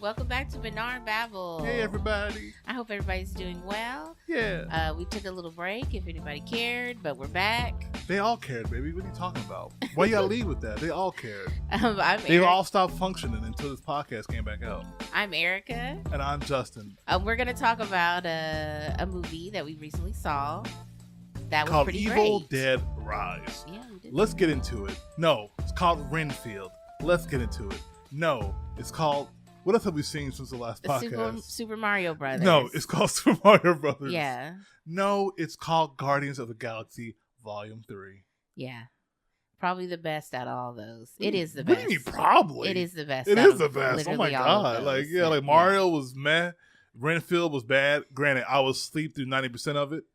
Welcome back to Barnard Babble. Hey, everybody. I hope everybody's doing well. Yeah. We took a little break, if anybody cared, but we're back. They all cared, baby. What are you talking about? Why you gotta leave with that? They all cared. They all stopped functioning until this podcast came back out. I'm Erica. And I'm Justin. We're going to talk about a movie that we recently saw that was called pretty Evil great. Dead Rise. Yeah, we did. Let's get into it. No, it's called Renfield. Let's get into it. No, it's called... What else have we seen since the last podcast? Super Mario Brothers. No, it's called Super Mario Brothers. Yeah. No, it's called Guardians of the Galaxy Volume 3. Yeah. Probably the best out of all those. It is the What best. do you mean probably? It is the best. It out is of the best. Oh my literally all of God. those. Like Mario was meh. Renfield was bad. Granted, I was asleep through 90% of it.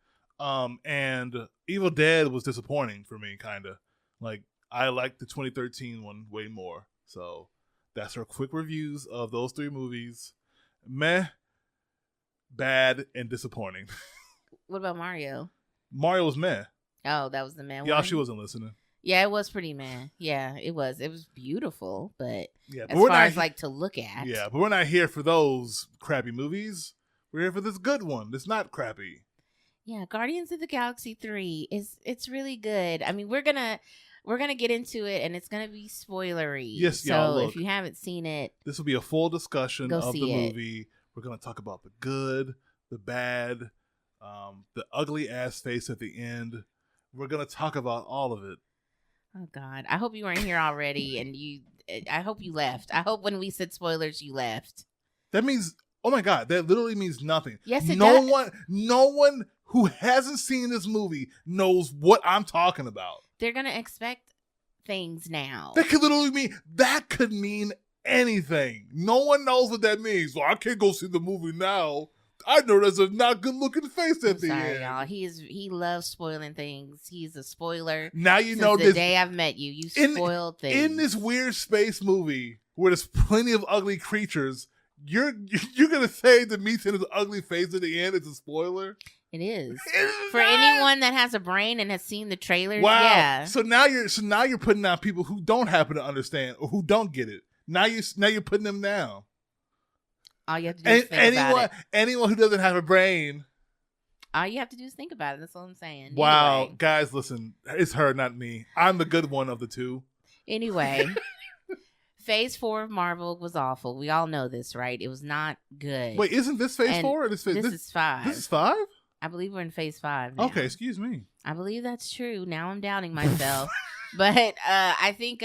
And Evil Dead was disappointing for me, kind of. Like, I liked the 2013 one way more. So, that's our quick reviews of those three movies. Meh, bad, and disappointing. What about Mario? Mario was meh. Oh, that was the man one? Y'all, she wasn't listening. Yeah, it was pretty meh. Yeah, it was. It was beautiful, but Yeah, as far as like to look at. Yeah, but we're not here for those crappy movies. We're here for this good one. It's not crappy. Yeah, Guardians of the Galaxy 3 it's really good. I mean, we're gonna get into it, and it's gonna be spoilery. Yes, so y'all. Look, if you haven't seen it, this will be a full discussion of the it. movie. We're gonna talk about the good, the bad, the ugly ass face at the end. We're gonna talk about all of it. Oh God, I hope you weren't here already, and I hope you left. I hope when we said spoilers, you left. That means, oh my God, that literally means nothing. Yes, it does. No one who hasn't seen this movie knows what I'm talking about. They're gonna expect things now. That could mean anything. No one knows what that means. So I can't go see the movie now. I know there's a not good looking face at the sorry, end. y'all. He loves spoiling things. He's a spoiler. Now you Since know the this. day I've met you, you spoiled things. In this weird space movie where there's plenty of ugly creatures, you're gonna say that me seeing his ugly face at the end is a spoiler? It is. For not. anyone that has a brain and has seen the trailers, Wow. yeah. So now you're putting down people who don't happen to understand or who don't get it. Now you're putting them down. All you have to do is think about it. Anyone who doesn't have a brain. All you have to do is think about it. That's all I'm saying. Wow. Anyway. Guys, listen. It's her, not me. I'm the good one of the two. Anyway, Phase 4 of Marvel was awful. We all know this, right? It was not good. Wait, isn't this Phase 4? Or this is 5. This is 5? I believe we're in Phase 5 now. Okay, excuse me. I believe that's true. Now I'm doubting myself. But I think,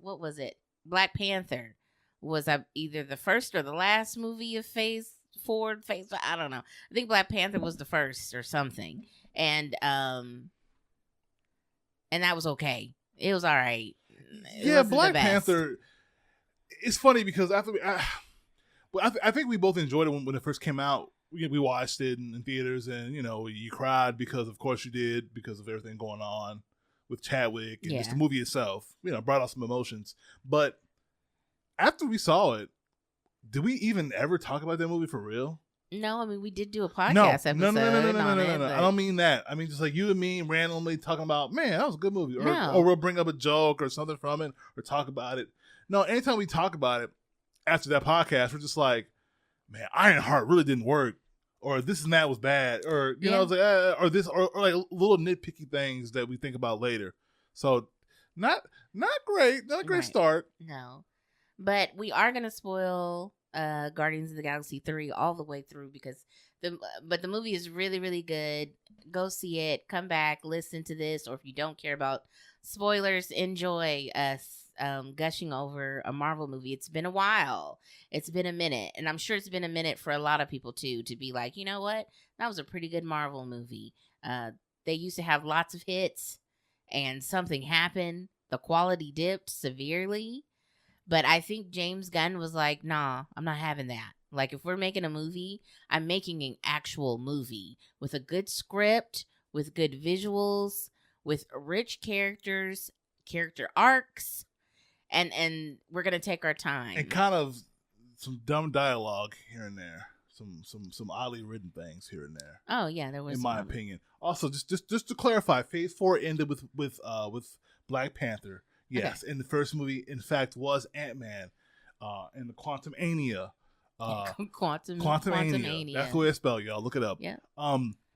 what was it? Black Panther was either the first or the last movie of Phase 4, Phase 5. I don't know. I think Black Panther was the first or something. And that was okay. It was all right. Yeah, Black Panther. It's funny because I think we both enjoyed it when it first came out. We watched it in theaters, and you cried because, of course, you did because of everything going on with Chadwick and just the movie itself. Brought out some emotions. But after we saw it, did we even ever talk about that movie for real? No, I mean, we did do a podcast episode. No. I don't mean that. I mean, just like you and me randomly talking about, man, that was a good movie. Or we'll bring up a joke or something from it or talk about it. No, anytime we talk about it after that podcast, we're just like, man, Ironheart really didn't work. Or this and that was bad. Or, you know, it's like, or this, or like little nitpicky things that we think about later. So, not great. Not a great start. No. But we are going to spoil Guardians of the Galaxy 3 all the way through because the movie is really, really good. Go see it. Come back. Listen to this. Or if you don't care about spoilers, enjoy us gushing over a Marvel movie. It's been a while. It's been a minute. And I'm sure it's been a minute for a lot of people, too, to be like, you know what? That was a pretty good Marvel movie. They used to have lots of hits and something happened. The quality dipped severely. But I think James Gunn was like, nah, I'm not having that. Like, if we're making a movie, I'm making an actual movie with a good script, with good visuals, with rich characters, character arcs, and we're going to take our time. And kind of some dumb dialogue here and there. Some oddly written things here and there. Oh, yeah, there was. In my opinion. Also, just to clarify, Phase 4 ended with Black Panther. Yes, okay. And the first movie, in fact, was Ant-Man. and the Quantumania. Quantumania. That's the way it's spelled, y'all. Look it up. Yeah.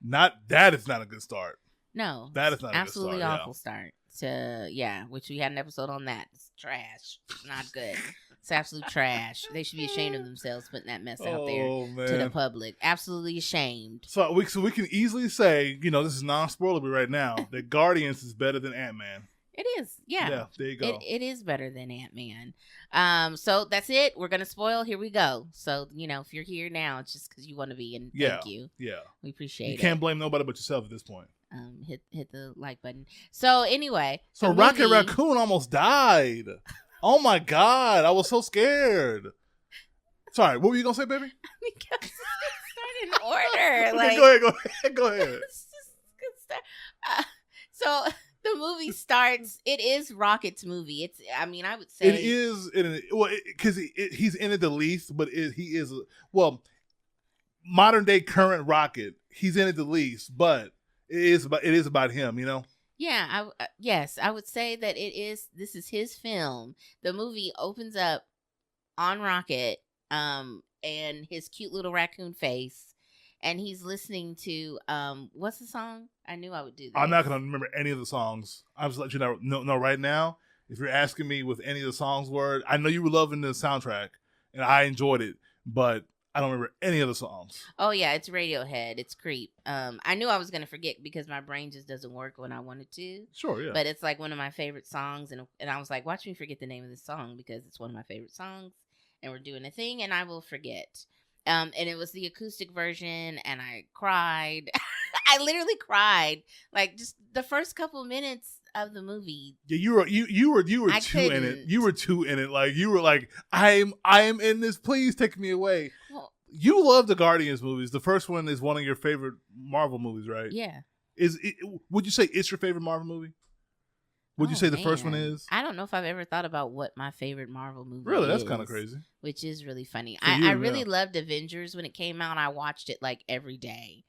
That is not a good start. No, that is not absolutely a good start, awful start. Which we had an episode on that. It's trash. It's not good. It's absolute trash. They should be ashamed of themselves putting that mess out there to the public. Absolutely ashamed. So we can easily say, this is non-spoilerly right now, that Guardians is better than Ant-Man. It is, yeah. Yeah, there you go. It is better than Ant-Man. So that's it. We're gonna spoil. Here we go. So if you're here now, it's just because you want to be, and thank you. Yeah, we appreciate it. You can't blame nobody but yourself at this point. Hit the like button. So anyway, Rocket Raccoon almost died. Oh my God, I was so scared. Sorry, what were you gonna say, baby? Because it's start in order. Go ahead. It's just good stuff. So the movie starts. It is Rocket's movie. It's. I mean, I would say it is. Because he's in it the least, but he is. Modern day current Rocket. He's in it the least, but it is about him. Yeah. Yes, I would say that it is. This is his film. The movie opens up on Rocket, and his cute little raccoon face, and he's listening to what's the song? I knew I would do that. I'm not gonna remember any of the songs. I'm just letting you know right now. If you're asking me with any of the songs were, I know you were loving the soundtrack, and I enjoyed it, but I don't remember any of the songs. Oh yeah, it's Radiohead. It's Creep. I knew I was gonna forget because my brain just doesn't work when I wanted to. Sure, yeah. But it's like one of my favorite songs, and I was like, watch me forget the name of this song because it's one of my favorite songs, and we're doing a thing, and I will forget. And it was the acoustic version, and I cried. I literally cried, like just the first couple minutes of the movie. Yeah, you were too in it. You were too in it. Like you were like, I am in this. Please take me away. Well, you love the Guardians movies. The first one is one of your favorite Marvel movies, right? Yeah. Would you say it's your favorite Marvel movie? Would you say the first one is? I don't know if I've ever thought about what my favorite Marvel movie is. Really? That's kind of crazy. Which is really funny. I really loved Avengers when it came out. I watched it like every day.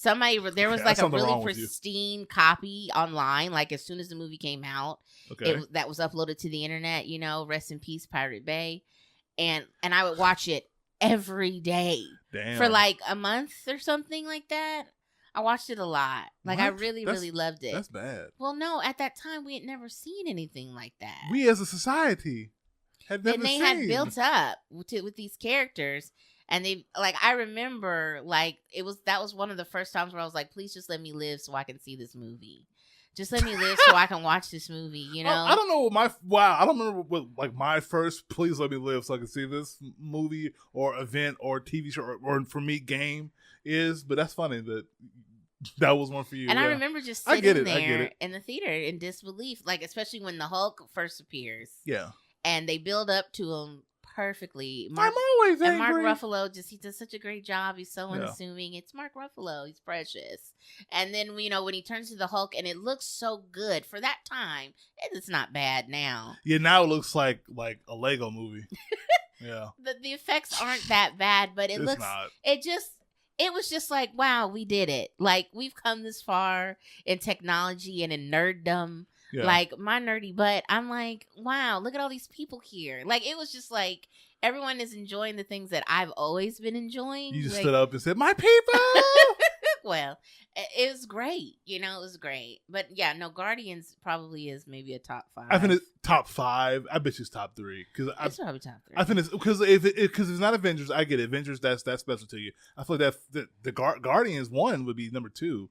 There was like a really pristine copy online, like as soon as the movie came out. Okay. That was uploaded to the internet, rest in peace, Pirate Bay. And I would watch it every day. Damn. For like a month or something like that. I watched it a lot. Like, what? I really loved it. That's bad. Well, no, at that time, we had never seen anything like that. We as a society had never seen. And they had built up with these characters. And I remember, that was one of the first times where I was like, please just let me live so I can see this movie. Just let me live so I can watch this movie, I don't know I don't remember what my first please let me live so I can see this movie or event or TV show or for me game is, but that's funny that was one for you. And I remember just sitting there in the theater in disbelief, especially when the Hulk first appears. Yeah. And they build up to him perfectly. I'm always angry. And Mark Ruffalo he does such a great job. He's so unassuming. It's Mark Ruffalo. He's precious. And then when he turns to the Hulk and it looks so good for that time, it's not bad now. Yeah, now it looks like a Lego movie. Yeah. The effects aren't that bad, but it looks not. It was just like, wow, we did it. Like, we've come this far in technology and in nerddom. Yeah. Like, my nerdy butt, I'm like, wow, look at all these people here. Like, it was just like, everyone is enjoying the things that I've always been enjoying. You just stood up and said, my people! Well, it was great. It was great. But yeah, no, Guardians probably is maybe a top 5. I think it's top 5. I bet it's top 3. It's probably top 3. I think it's because if it's not Avengers, I get it. Avengers, that's special to you. I feel like the Guardians 1 would be number 2.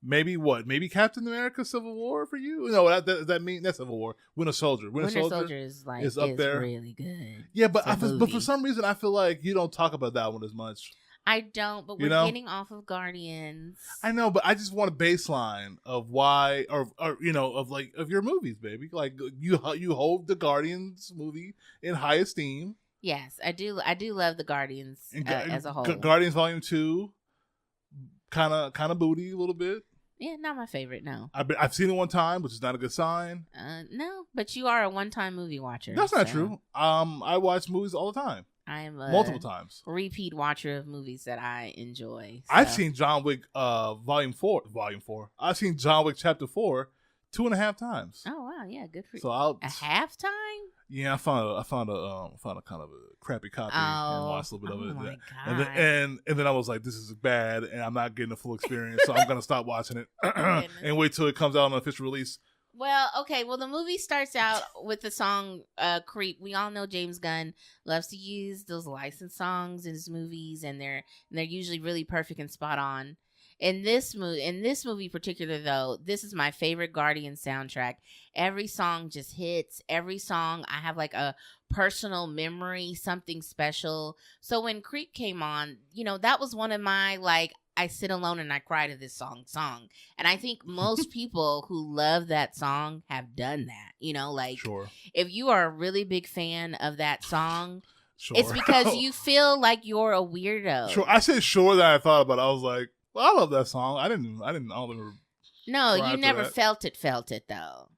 Maybe what? Maybe Captain America: Civil War for you? No, that mean that's Civil War. Winter Soldier. Winter Soldier is up there. Really good. Yeah, but for some reason I feel like you don't talk about that one as much. I don't, but we're getting off of Guardians. I know, but I just want a baseline of why, or of your movies, baby. Like you hold the Guardians movie in high esteem. Yes, I do. I do love the Guardians as a whole. Guardians Volume 2, kind of booty a little bit. Yeah, not my favorite. No, I've seen it one time, which is not a good sign. No, but you are a one-time movie watcher. That's not true. I watch movies all the time. I am a multiple times repeat watcher of movies that I enjoy. So. I've seen John Wick Volume 4. I've seen John Wick Chapter 4 2.5 times. Oh wow, yeah, good for you. So a half time? Yeah, I found a kind of a crappy copy and watched a little bit of it. My God. And then I was like, this is bad, and I'm not getting the full experience, so I'm gonna stop watching it and wait till it comes out on official release. Well, okay. Well, the movie starts out with the song "Creep." We all know James Gunn loves to use those licensed songs in his movies, and they're usually really perfect and spot on. In this movie particular, though, this is my favorite Guardians soundtrack. Every song just hits. Every song, I have like a personal memory, something special. So when Creep came on, that was one of my like, I sit alone and I cry to this song. And I think most people who love that song have done that. Like, sure. If you are a really big fan of that song, sure. It's because you feel like you're a weirdo. Sure. I said sure that I thought about it. I was like, well, I love that song. I don't ever. No, you never felt it though.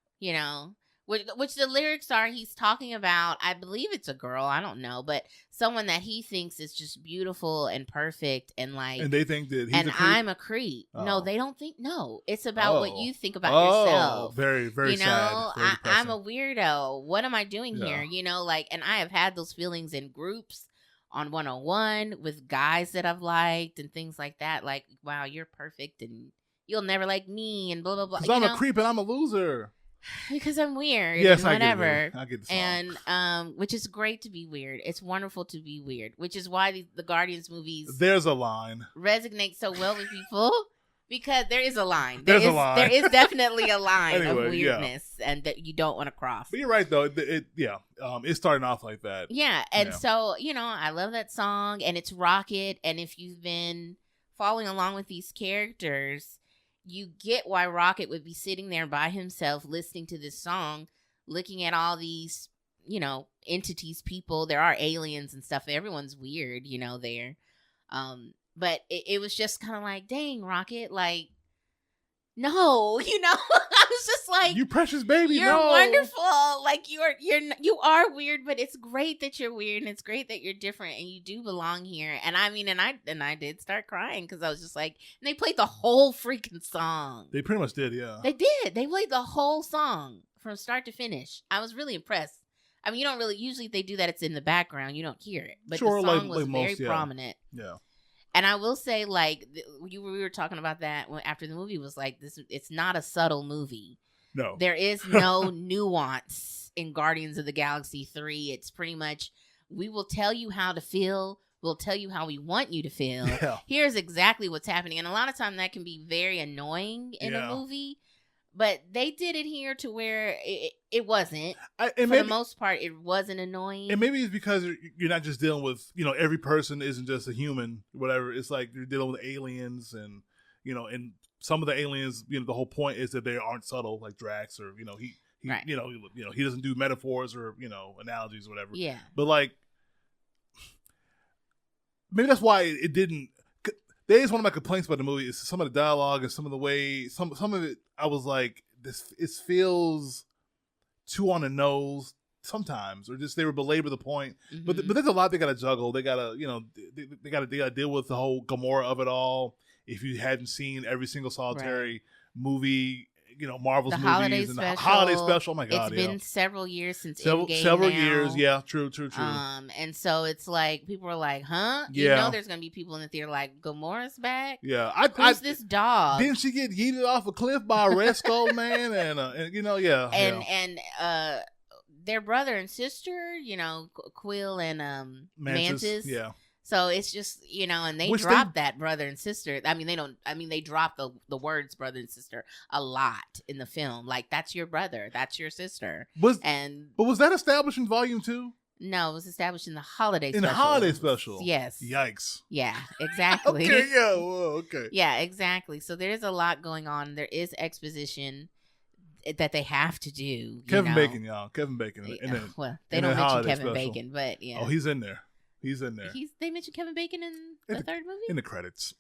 Which the lyrics are, he's talking about, I believe it's a girl, I don't know, but someone that he thinks is just beautiful and perfect and like. And they think that he's and a creep? I'm a creep. Oh. No, they don't think. No, it's about what you think about yourself. Very, very sad. Very I'm a weirdo. What am I doing here? And I have had those feelings in groups. On 101 with guys that I've liked and things like that. Like, wow, you're perfect and you'll never like me and blah, blah, blah. Because I'm a creep and I'm a loser. Because I'm weird. Yes, and whatever. I get the song. And, which is great to be weird. It's wonderful to be weird, which is why the Guardians movies. There's a line. Resonate so well with people. Because there is a line. There's a line. There is definitely a line anyway, of weirdness and that you don't want to cross. But you're right, though. It's starting off like that. Yeah. And so, I love that song and it's Rocket. And if you've been following along with these characters, you get why Rocket would be sitting there by himself listening to this song, looking at all these, entities, people. There are aliens and stuff. Everyone's weird, there. But it was just kind of like, dang, Rocket, like, no, I was just like, you precious baby, you're wonderful. Like you are weird, but it's great that you're weird and it's great that you're different and you do belong here. And I mean, and I did start crying because I was just like, and they played the whole freaking song. They pretty much did, yeah. They did. They played the whole song from start to finish. I was really impressed. I mean, you don't really, usually if they do that, it's in the background. You don't hear it. But the song was very prominent. Yeah. And I will say, like, we were talking about that after the movie was like, this. It's not a subtle movie. No. There is no nuance in Guardians of the Galaxy 3. It's pretty much, we will tell you how to feel. We'll tell you how we want you to feel. Yeah. Here's exactly what's happening. And a lot of time that can be very annoying in a movie. But they did it here to where it wasn't. The most part, it wasn't annoying. And maybe it's because you're not just dealing with, every person isn't just a human, whatever. It's like you're dealing with aliens and, and some of the aliens, the whole point is that they aren't subtle like Drax or, he right. He doesn't do metaphors or, analogies or whatever. Yeah. But like, maybe that's why it didn't. That is one of my complaints about the movie is some of the dialogue and some of the way, some of it, I was like, it feels too on the nose sometimes, or just they would belabor the point. Mm-hmm. But there's a lot they got to juggle. They got to, they got to deal with the whole Gamora of it all. If you hadn't seen every single solitary movie, Marvel's movies and the holiday special. Oh my God, it's been several years since several years. Yeah, true. And so it's like people are like, "Huh?" Yeah. There's gonna be people in the theater like, "Gamora's back." Yeah, who's this dog? Didn't she get yeeted off a cliff by a Red Skull man? And their brother and sister, Quill and Mantis. Yeah. So it's just, and they dropped that brother and sister. I mean, they dropped the words brother and sister a lot in the film. Like, that's your brother. That's your sister. But was that established in Volume 2? No, it was established in the holiday special. In the holiday special? Yes. Yikes. Yeah, exactly. Okay, yeah, well, okay. Yeah, exactly. So there's a lot going on. There is exposition that they have to do. Kevin Bacon, y'all. Kevin Bacon. Well, they don't mention Kevin Bacon, but yeah. Oh, he's in there. He's in there. They mentioned Kevin Bacon in the third movie? In the credits.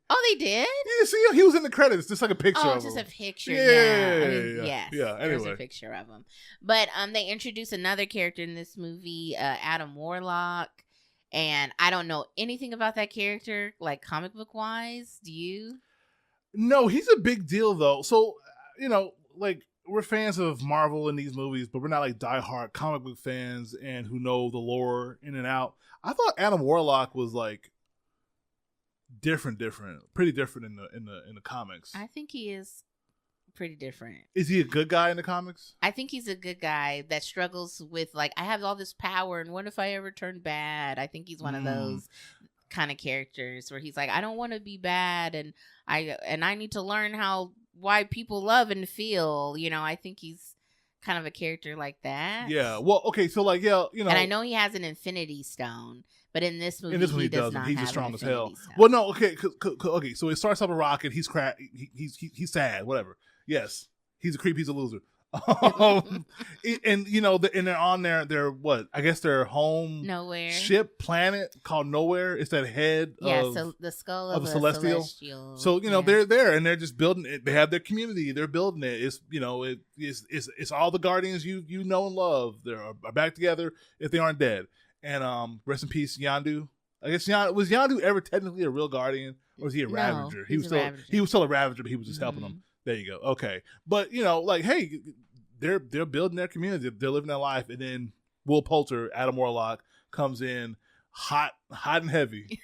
Oh, they did? Yeah, see, he was in the credits. Just like a picture of him. Oh, just a picture. Yeah. Yeah, anyway. There's a picture of him. But they introduced another character in this movie, Adam Warlock. And I don't know anything about that character, like comic book wise. Do you? No, he's a big deal, though. So, like, we're fans of Marvel in these movies, but we're not like diehard comic book fans and who know the lore in and out. I thought Adam Warlock was like pretty different in the comics. I think he is pretty different. Is he a good guy in the comics? I think he's a good guy that struggles with like, I have all this power and what if I ever turn bad? I think he's one of those kind of characters where he's like, I don't want to be bad and I need to learn why people love and feel, you know. I think he's kind of a character like that. Yeah. Well, okay, so like, yeah, you know, and I know he has an Infinity Stone, but in this movie he does not. He's have as strong as hell. Stone. Well, no, okay, okay. So it starts up a rocket. He's he's sad. Whatever. Yes, he's a creep. He's a loser. And you know, and they're on their what? I guess their home Nowhere ship planet called Nowhere. It's that head. So the skull of a celestial. So you know they're there and they're just building it. They have their community. They're building it. It's you know it's all the Guardians you know and love. They're back together if they aren't dead. And rest in peace, Yondu. I guess was Yondu ever technically a real Guardian, or was he a Ravager? No, he was still a Ravager, but he was just helping them. There you go. Okay, but you know, like, hey, they're building their community. They're living their life, and then Will Poulter, Adam Warlock, comes in hot and heavy,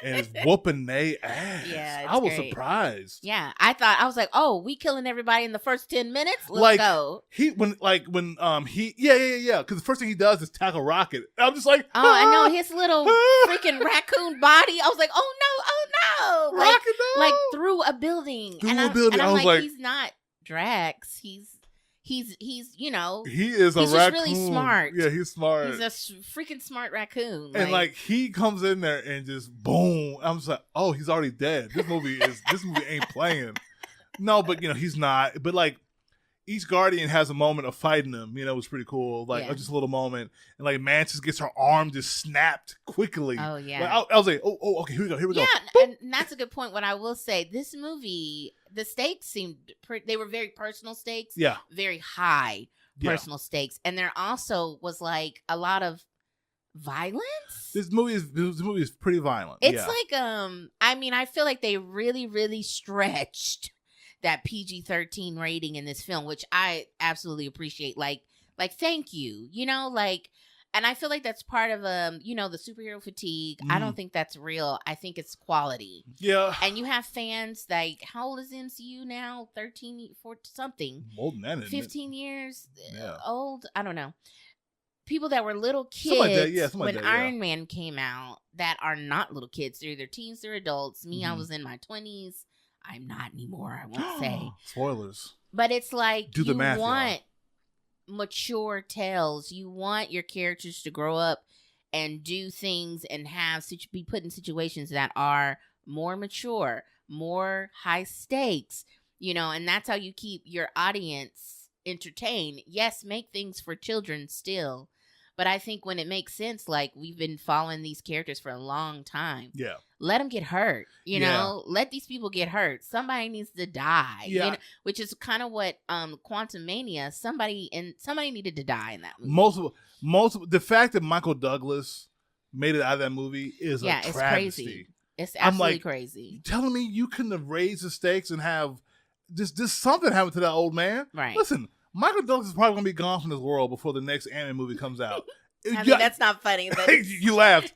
and is whooping they ass. Yeah, I was surprised. Yeah, I was like, oh, we killing everybody in the first 10 minutes. Let's go. Because the first thing he does is tackle Rocket. I'm just like, oh, I know his little freaking raccoon body. I was like, oh no, Rocket, no. Like through a building. And I'm like, he's not Drax. He's you know, he is a raccoon. He's just really smart. Yeah, he's smart. He's a freaking smart raccoon. And like he comes in there and just boom. I'm just like, oh, he's already dead. This movie ain't playing. No, but you know, he's not. But like each Guardian has a moment of fighting them. You know, it was pretty cool. Like just a little moment. And like Mantis gets her arm just snapped quickly. Oh yeah. Like, I was like, oh, okay, here we go. Yeah, and that's a good point. What I will say, this movie, the stakes seemed they were very personal stakes. Yeah. Very high personal stakes. And there also was like a lot of violence. This movie is pretty violent. It's like I mean, I feel like they really, really stretched that PG-13 rating in this film, which I absolutely appreciate. Like thank you. You know, like, and I feel like that's part of you know, the superhero fatigue. I don't think that's real. I think it's quality. Yeah. And you have fans like, how old is MCU now? 13, 14, something. More than that, 15 years old. I don't know. People that were little kids when Iron Man came out that are not little kids. They're either teens or adults. Me, I was in my 20s. I'm not anymore, I won't say. Spoilers. But it's like, do the math, you want mature tales. You want your characters to grow up and do things and be put in situations that are more mature, more high stakes, you know, and that's how you keep your audience entertained. Yes, make things for children still. But I think when it makes sense, like we've been following these characters for a long time. Yeah. Let them get hurt. You know, let these people get hurt. Somebody needs to die. Yeah. You know, which is kind of what Quantum Mania. Somebody needed to die in that movie. The fact that Michael Douglas made it out of that movie is a travesty. It's crazy. It's absolutely crazy. You telling me you couldn't have raised the stakes and have just something happen to that old man? Right. Listen. Michael Douglas is probably going to be gone from this world before the next anime movie comes out. I mean, that's not funny. But you laughed.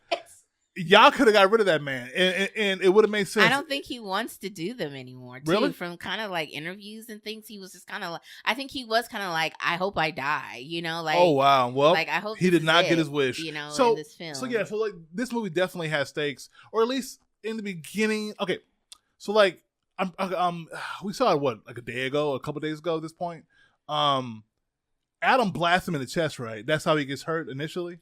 Y'all could have got rid of that man, and it would have made sense. I don't think he wants to do them anymore. Too. Really? From kind of like interviews and things, he was just kind of like, I think he was kind of like, I hope I die. You know, like, oh wow, well, like I hope he did not get his wish. You know, so, in this film. So like this movie definitely has stakes, or at least in the beginning. Okay, so like we saw it a day ago, a couple days ago at this point. Adam blasts him in the chest, right? That's how he gets hurt initially?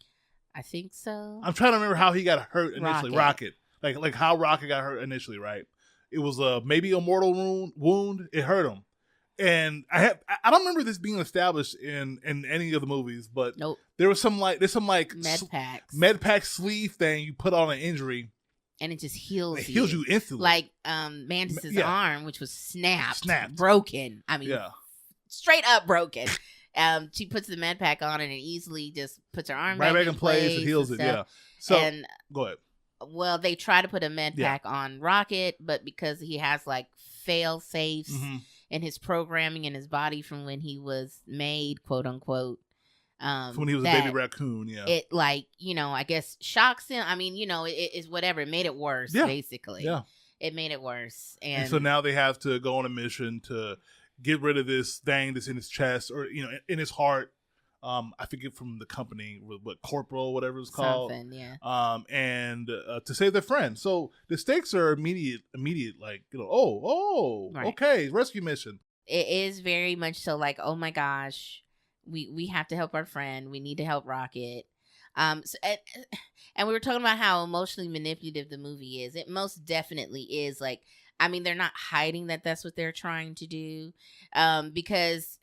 I think so. I'm trying to remember how he got hurt initially. Rocket. Like how Rocket got hurt initially, right? It was maybe a mortal wound. It hurt him. And I don't remember this being established in any of the movies, but nope. There's some med pack sleeve thing you put on an injury. And it just heals you. It heals you instantly. Like Mantis's arm, which was snapped. Broken. I mean, straight up broken. She puts the med pack on and it easily just puts her arm back in place. It heals it, yeah. So, go ahead. Well, they try to put a med pack on Rocket, but because he has like fail safes and his programming in his body from when he was made, quote unquote. When he was a baby raccoon, yeah. It I guess shocks him. I mean, it is whatever. It made it worse, basically. Yeah. It made it worse. And so now they have to go on a mission to get rid of this thing that's in his chest or, in his heart. I forget from the company, what Corporal, whatever it's called. Something, yeah. And to save their friend. So the stakes are immediate, like, right. Okay, rescue mission. It is very much so like, oh my gosh, we have to help our friend. We need to help Rocket. And we were talking about how emotionally manipulative the movie is. It most definitely is. Like, I mean, they're not hiding that that's what they're trying to do, because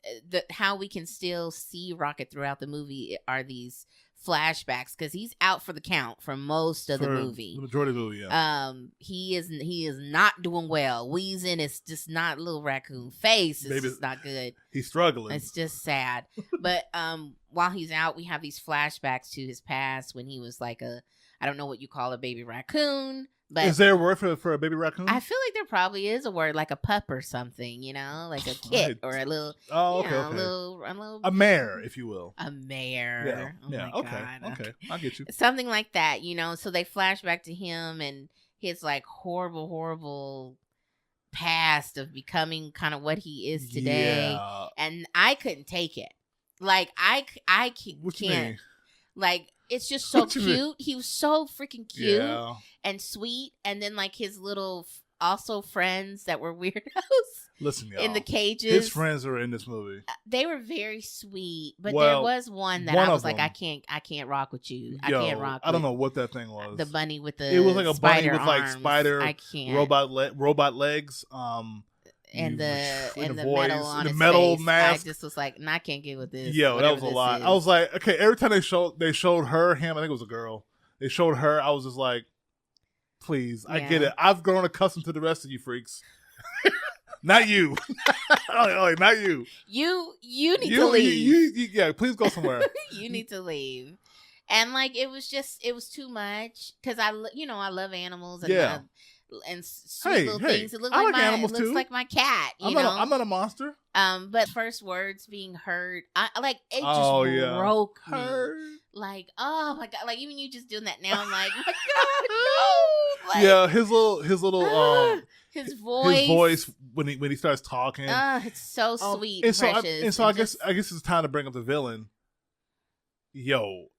how we can still see Rocket throughout the movie are these flashbacks, because he's out for the count for most of the movie. The majority of the movie, yeah. He is not doing well. Wheezing is just not little raccoon face. It's just not good. He's struggling. It's just sad. But while he's out, we have these flashbacks to his past when he was like I don't know what you call a baby raccoon. But is there a word for a baby raccoon? I feel like there probably is a word, like a pup or something, like a kit or a little. Oh, okay, a mare, if you will. A mare. Yeah. Oh my God. Okay. I get you. Something like that, So they flash back to him and his like horrible past of becoming kind of what he is today, and I couldn't take it. Like I can't. Like, it's just so cute. He was so freaking cute and sweet. And then, like, his little also friends that were weirdos. Listen, y'all. In the cages. His friends are in this movie. They were very sweet. But there was one that I was like, I can't rock with you. I can't rock with. I don't know what that thing was. The bunny with the It was like a bunny with, arms. like, spider I can't. robot legs. And the voice, metal on the his metal face. mask. I just was like, I can't get with this. Yo, that was a lot. I was like, okay. Every time they showed him. I think it was a girl. They showed her. I was just like, please, I get it. I've grown accustomed to the rest of you freaks. Not you. Not you. You need to leave. Yeah, please go somewhere. You need to leave. And like, it was too much because I love animals and. And sweet little things. It looks like animals too. Like my cat. I'm not a monster. But first words being heard, it just broke me. Like, oh my God! Like even you just doing that now, I'm like, my God, no! Like, yeah, his little his voice when he starts talking. It's so sweet, and precious. So I guess it's time to bring up the villain. Yo.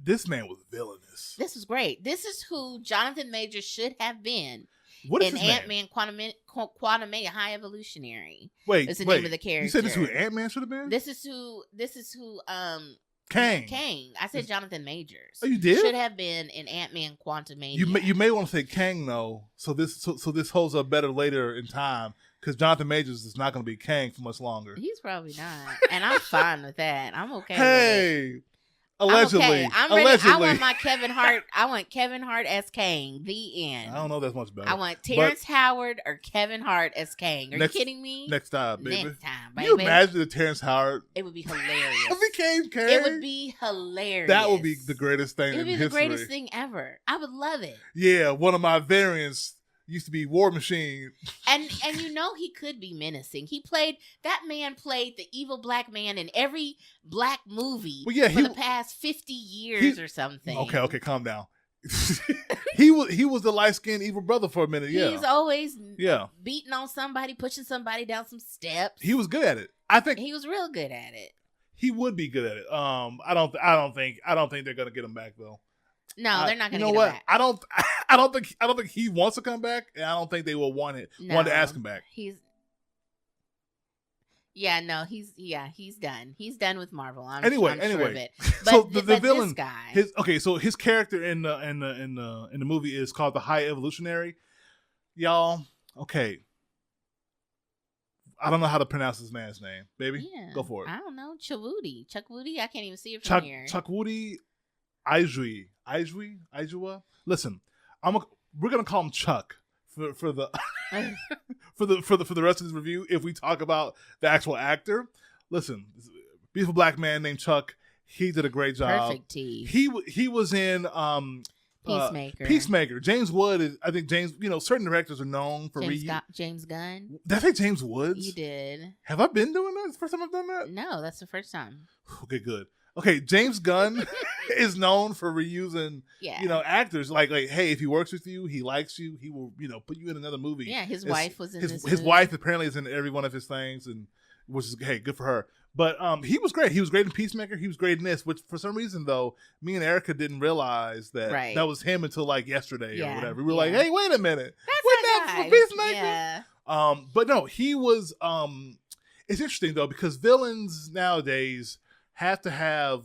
This man was villainous. This was great. This is who Jonathan Majors should have been. What is in his name? Ant-Man Quantumania High Evolutionary. Wait, it's the name of the character. You said this is who Ant-Man should have been? This is who Kang. I said Jonathan Majors. Oh, you did? Should have been in Ant-Man Quantumania. You may want to say Kang though, so this holds up better later in time. Because Jonathan Majors is not going to be Kang for much longer. He's probably not. And I'm fine with that. I'm okay with it. Allegedly. I'm ready. Allegedly. I want my Kevin Hart. I want Kevin Hart as Kang. The end. I don't know that's much better. I want Terrence Howard or Kevin Hart as Kang. Are you kidding me? Next time, baby. Next time, baby. Can you imagine if Terrence Howard? It would be hilarious. became Kang. It would be hilarious. That would be the greatest thing in history. It would be the greatest thing ever. I would love it. Yeah, one of my variants used to be War Machine. And he could be menacing. That man played the evil black man in every black movie for the past 50 years or something. Okay, calm down. he was the light-skinned evil brother for a minute, yeah. He's always beating on somebody, pushing somebody down some steps. He was good at it. I think he was real good at it. He would be good at it. I don't think they're gonna get him back though. No, they're not going to get him back. I don't think he wants to come back, and I don't think they will want to ask him back. He's done. He's done with Marvel. I'm sure of it. But, so the villain, this guy, so his character in the movie is called the High Evolutionary. Y'all, okay. I don't know how to pronounce this man's name, baby. Yeah, go for it. I don't know. Chukwudi. I can't even see it from here. Chukwudi Ijua. Listen, we're gonna call him Chuck for the for the rest of this review. If we talk about the actual actor, listen, beautiful black man named Chuck. He did a great job. Perfect teeth. He was in Peacemaker. James Wood is, I think James, certain directors are known for James Gunn. Did I say James Woods? You did. Have I been doing that? It's the first time I've done that? No, that's the first time. Okay, good. Okay, James Gunn is known for reusing, actors. Like, hey, if he works with you, he likes you, he will, put you in another movie. Yeah, his wife was in this His wife apparently is in every one of his things, and which is, hey, good for her. But he was great. He was great in Peacemaker. He was great in this, which for some reason, though, me and Erica didn't realize that that was him until like yesterday or whatever. We were like, hey, wait a minute. Wasn't that for Peacemaker? Yeah. But no, he was, it's interesting, though, because villains nowadays have to have,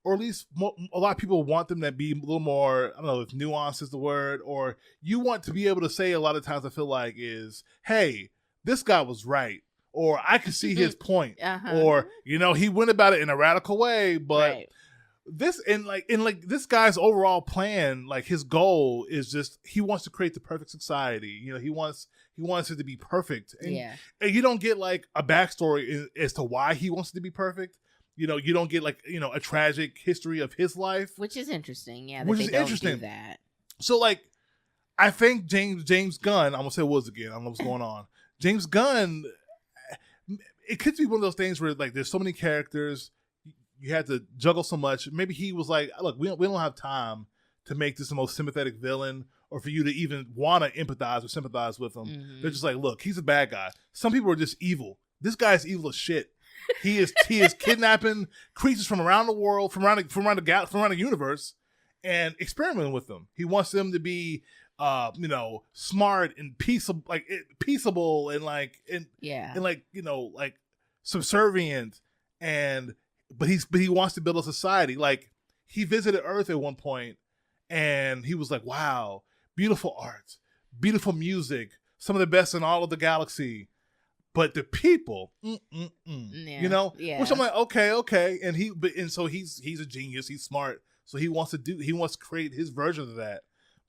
or at least a lot of people want them to be a little more, I don't know if nuance is the word, or you want to be able to say a lot of times, I feel like, is, hey, this guy was right. Or I can see his point, or he went about it in a radical way. But this this guy's overall plan, like his goal is just he wants to create the perfect society. He wants it to be perfect. And you don't get like a backstory as to why he wants it to be perfect. You don't get like a tragic history of his life, which is interesting. Yeah, which is interesting. Do that. So like, I think James Gunn. I'm gonna say Woods again. I don't know what's going on. James Gunn. It could be one of those things where like there's so many characters, you had to juggle so much. Maybe he was like, look, we don't have time to make this the most sympathetic villain, or for you to even want to empathize or sympathize with him. Mm-hmm. They're just like, look, he's a bad guy. Some people are just evil. This guy's evil as shit. He is kidnapping creatures from around the world, from around the universe, and experimenting with them. He wants them to be smart and peaceable and subservient, but he wants to build a society. Like, he visited Earth at one point and he was like, wow, beautiful art, beautiful music, some of the best in all of the galaxy. But the people, which I'm like, okay. And so he's a genius. He's smart. So he wants to create his version of that.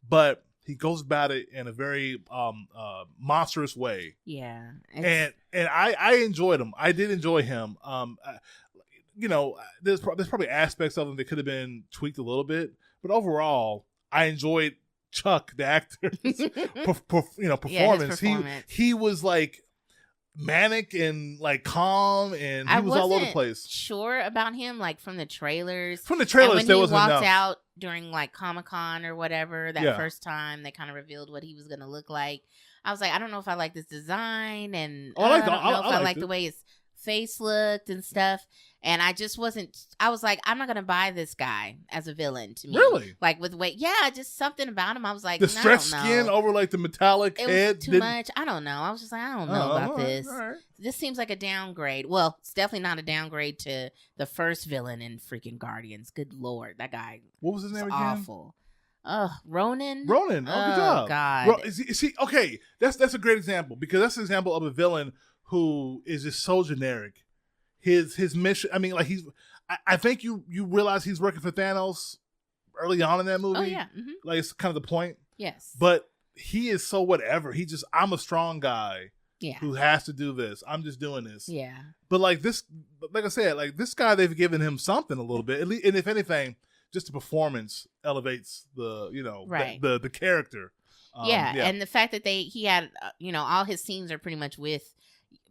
But he goes about it in a very monstrous way. Yeah. And I enjoyed him. I did enjoy him. There's probably aspects of him that could have been tweaked a little bit. But overall, I enjoyed Chuck, the actor's performance. He was like manic and like calm, and he was all over the place. Sure about him, like from the trailers. There was enough. When he walked out during like Comic-Con or whatever that first time, they kind of revealed what he was going to look like. I was like, I don't know if I like this design, and I don't know if I like the way his face looked and stuff. And I just wasn't. I was like, I'm not gonna buy this guy as a villain to me. Really? Like with weight, just something about him. I was like, the stretched skin over like the metallic head. Was too much. I don't know. I was just like, I don't know about this. All right. This seems like a downgrade. Well, it's definitely not a downgrade to the first villain in freaking Guardians. Good Lord, that guy. What was his name again? Awful. Ronan. Oh, good job. God. See, okay, that's a great example, because that's an example of a villain who is just so generic. His mission. I mean, like I think you realize he's working for Thanos early on in that movie. Oh yeah. Mm-hmm. Like, it's kind of the point. Yes. But he is so whatever. I'm a strong guy. Yeah. Who has to do this? I'm just doing this. Yeah. But like I said, like this guy, they've given him something a little bit. At least, and if anything, just the performance elevates the the character. And the fact that he had all his scenes are pretty much with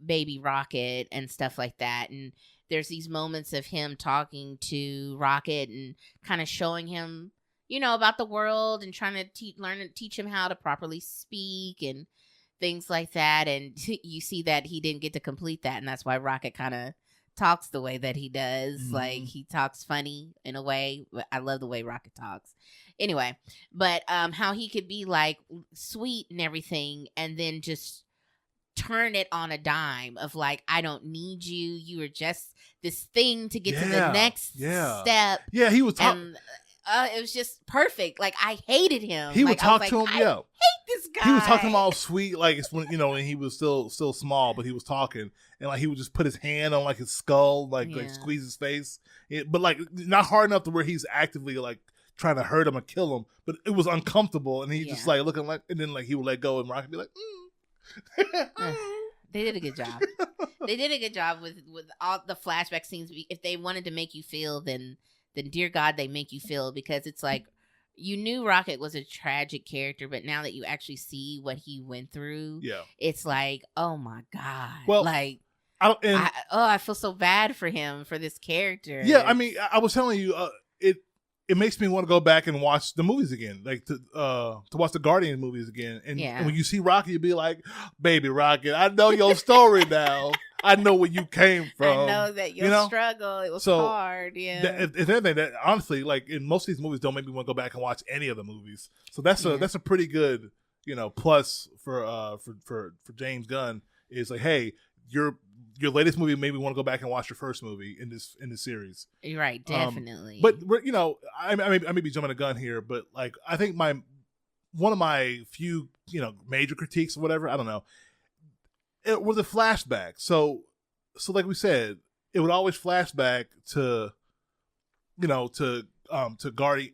Baby Rocket and stuff like that, and there's these moments of him talking to Rocket and kind of showing him about the world and trying to teach him how to properly speak and things like that. And you see that he didn't get to complete that, and that's why Rocket kind of talks the way that he does. Mm-hmm. Like, he talks funny in a way. I love the way Rocket talks. Anyway, but how he could be like sweet and everything, and then just turn it on a dime of like, I don't need you. You are just this thing to get to the next step. Yeah, he was talking. It was just perfect. Like, I hated him. He would talk to him. I hate this guy. He was talking to him all sweet, like it's when when he was still small, but he was talking, and like he would just put his hand on like his skull, like squeeze his face, but like not hard enough to where he's actively like trying to hurt him or kill him, but it was uncomfortable, and he just like looking like, and then like he would let go, and Rocket be like, They did a good job. They did a good job with all the flashback scenes. If they wanted to make you feel, then dear God, they make you feel, because it's like, you knew Rocket was a tragic character, but now that you actually see what he went through, it's like, oh my God. Well, like, I feel so bad for him, for this character. Yeah, I mean, I was telling you, it makes me want to go back and watch the movies again, like to watch the Guardians movies again. And when you see Rocket, you be like, baby Rocket, I know your story now. I know where you came from. I know that your struggle, it was hard. Yeah. If anything, that honestly, like in most of these movies, don't make me want to go back and watch any of the movies. So that's a pretty good, plus for James Gunn is like, hey, your latest movie made me want to go back and watch your first movie in this series. You're right, definitely. But I may be jumping the gun here, but like I think one of my few major critiques or whatever, I don't know, it was a flashback. So like we said, it would always flashback to Guardians.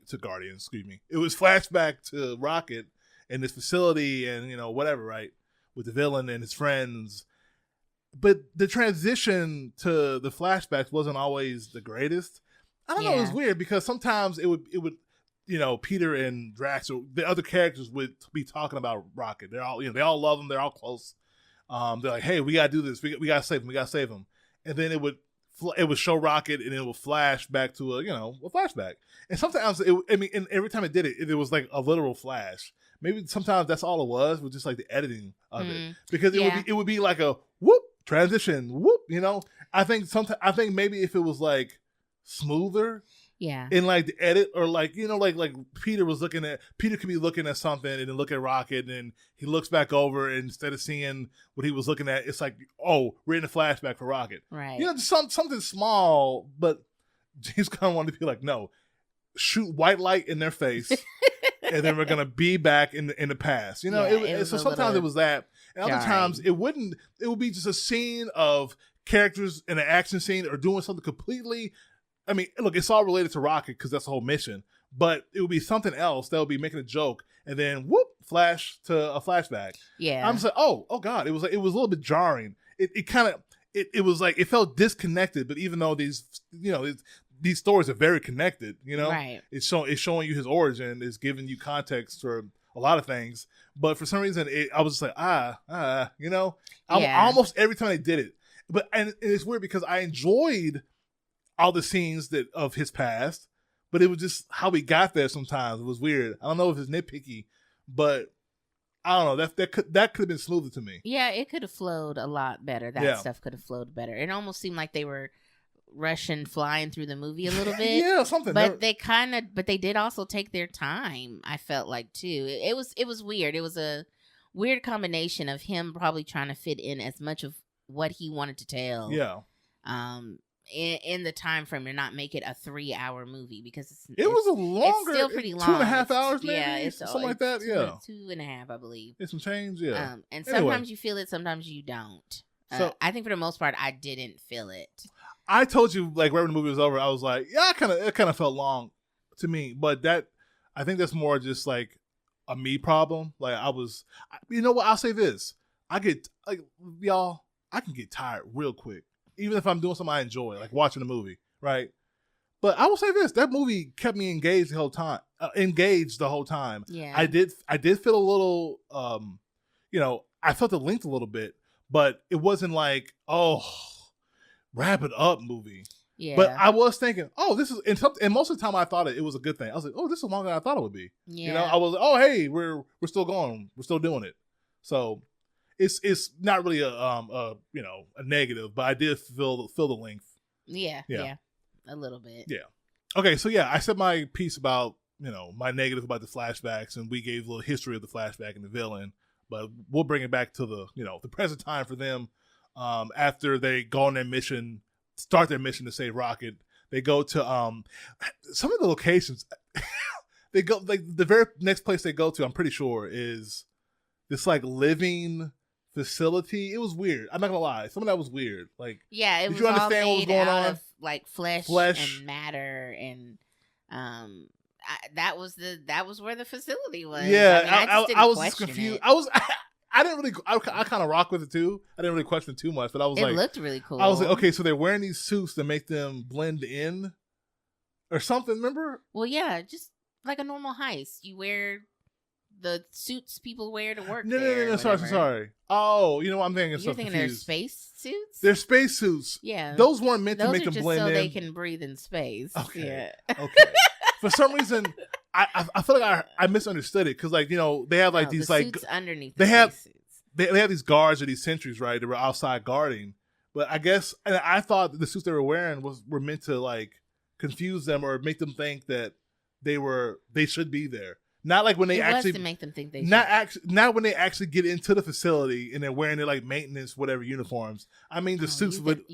Excuse me. It was flashback to Rocket and this facility and whatever, right, with the villain and his friends. But the transition to the flashbacks wasn't always the greatest. I don't know. It was weird because sometimes it would Peter and Drax or the other characters would be talking about Rocket. They're all they all love him. They're all close. They're like, hey, we gotta do this. We gotta save him. We gotta save him. And then it would show Rocket and it would flash back to a flashback. And sometimes and every time it did it, it was like a literal flash. Maybe sometimes that's all it was just like the editing of it because it would be like a whoop. Transition, whoop, I think maybe if it was like smoother, in like the edit or like like Peter could be looking at something and then look at Rocket and he looks back over and instead of seeing what he was looking at, it's like, oh, we're in a flashback for Rocket, right? Just something small, but James Gunn wanted to be like, no, shoot white light in their face. And then we're gonna be back in the past, so sometimes it was that, and other times it would be just a scene of characters in an action scene or doing something completely. I mean, look, it's all related to Rocket because that's the whole mission, but it would be something else that would be making a joke, and then whoop, flash to a flashback. Yeah, I'm just like, oh God, it was a little bit jarring. It was like it felt disconnected, but even though these stories are very connected, right. It's showing you his origin, it's giving you context for a lot of things. But for some reason, I was just like, almost every time they did it. But and it's weird because I enjoyed all the scenes of his past, but it was just how we got there. Sometimes it was weird. I don't know if it's nitpicky, but I don't know. That could have been smoother to me. Yeah, it could have flowed a lot better. That stuff could have flowed better. It almost seemed like they were Russian flying through the movie a little bit. Something. But they did also take their time, I felt like too. It was weird. It was a weird combination of him probably trying to fit in as much of what he wanted to tell. Yeah. In the time frame to not make it a 3-hour movie because it was a longer. It's still pretty long. 2.5 hours, maybe. Yeah, it's something like that. Yeah, 2.5, I believe. It's some change. Yeah. And sometimes you feel it, sometimes you don't. So I think for the most part, I didn't feel it. I told you, like, right when the movie was over, I was like, yeah, it kind of felt long to me. But I think that's more just like a me problem. Like you know what? I'll say this. I can get tired real quick. Even if I'm doing something I enjoy, like watching a movie, right? But I will say this: that movie kept me engaged the whole time. Yeah, I did feel a little, I felt the length a little bit, but it wasn't like, oh, wrap it up movie. Yeah. But I was thinking, oh, this is, and most of the time I thought it was a good thing. I was like, oh, this is longer than I thought it would be. Yeah. I was like, oh, hey, we're still going, we're still doing it. So. It's not really a negative, but I did feel the length. Yeah, a little bit. Yeah. Okay, so I said my piece about my negative about the flashbacks, and we gave a little history of the flashback and the villain, but we'll bring it back to the the present time for them. After they go on their mission, start their mission to save Rocket, they go to some of the locations. They go like the very next place they go to. I'm pretty sure is this like living facility. It was weird. I'm not gonna lie. Some of that was weird. Like, yeah, it was all made out of like flesh and matter, and that was where the facility was. Yeah, I was just confused. I didn't really. I kind of rock with it too. I didn't really question it too much, but I was like, it looked really cool. I was like, okay, so they're wearing these suits to make them blend in, or something. Remember? Well, yeah, just like a normal heist. You wear the suits people wear to work. No. Sorry. Oh, you know what I'm thinking? You're thinking they're space suits? They're space suits. Yeah. Those weren't meant to make them blend in. So they can breathe in space. Okay. Yeah. Okay. For some reason, I feel like I misunderstood it because, like, you know, they have like these the like suits underneath. They the have suits. They have these guards or these sentries, right? That were outside guarding. But I guess, and I thought the suits they were wearing were meant to like confuse them or make them think that they should be there. Not like when they actually to make them think they not when they actually get into the facility and they're wearing their like maintenance whatever uniforms. I mean the suits when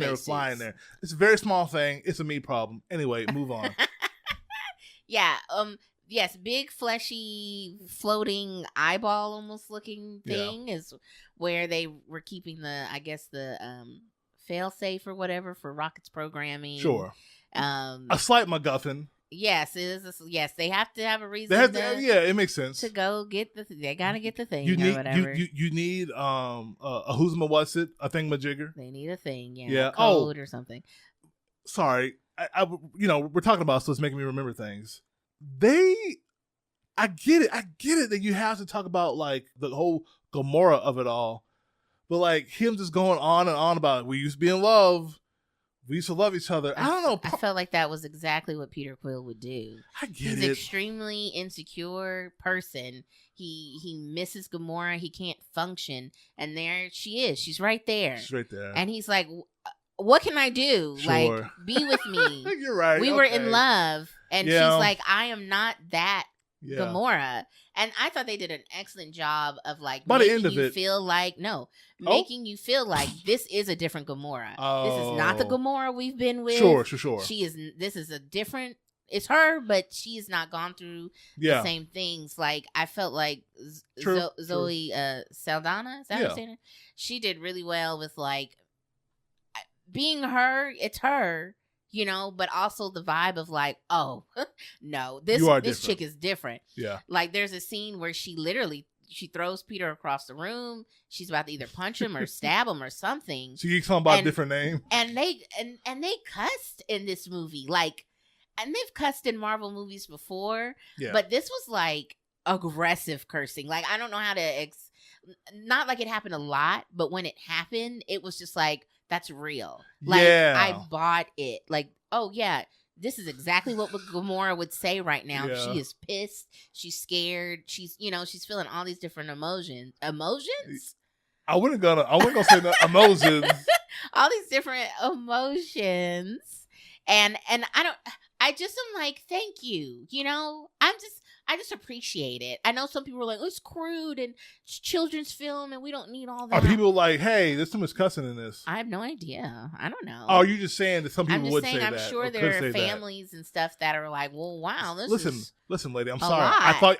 they were flying there. It's a very small thing. It's a me problem. Anyway, move on. Yeah. Yes, big fleshy floating eyeball almost looking thing is where they were keeping the fail safe or whatever for Rocket's programming. Sure. A slight MacGuffin. Yes, it is. Yes, they have to have a reason. It makes sense to go get they gotta get the thing or whatever. You need a who's what's it a thingamajigger. They need a thing, yeah, code or something. Sorry, I we're talking about, so it's making me remember things. I get it that you have to talk about like the whole Gamora of it all, but like him just going on and on about we used to be in love. We used to love each other. I don't know. I felt like that was exactly what Peter Quill would do. He's an extremely insecure person. He misses Gamora. He can't function. And there she is. She's right there. And he's like, what can I do? Sure. Like, be with me. You're right. We were in love. And she's like, I am not that Gamora. And I thought they did an excellent job of like making you feel like making you feel like this is a different Gamora. This is not the Gamora we've been with. Sure. This is a different, it's her, but she has not gone through the same things. Like I felt like Zoe Saldana, is that what I'm saying? She did really well with like being her, it's her. You know, but also the vibe of like, oh, no, this chick is different. Yeah. Like there's a scene where she throws Peter across the room. She's about to either punch him or stab him or something. So you talking about a different name? And they cussed in this movie. Like, and they've cussed in Marvel movies before. Yeah. But this was like aggressive cursing. Like, I don't know how to not like it happened a lot, but when it happened, it was just like, that's real. Like, I bought it. Like, oh, yeah, this is exactly what Gamora would say right now. Yeah. She is pissed. She's scared. She's feeling all these different emotions. Emotions? I wouldn't gonna say that. Emotions. All these different emotions. And I just am like, thank you. You know, I just appreciate it. I know some people are like, it's crude and it's children's film and we don't need all that. Are people like, hey, there's too much cussing in this? I have no idea. I don't know. Oh, you're just saying that some people would say that. I'm sure there are families and stuff that are like, well, wow, Listen, lady, I'm sorry.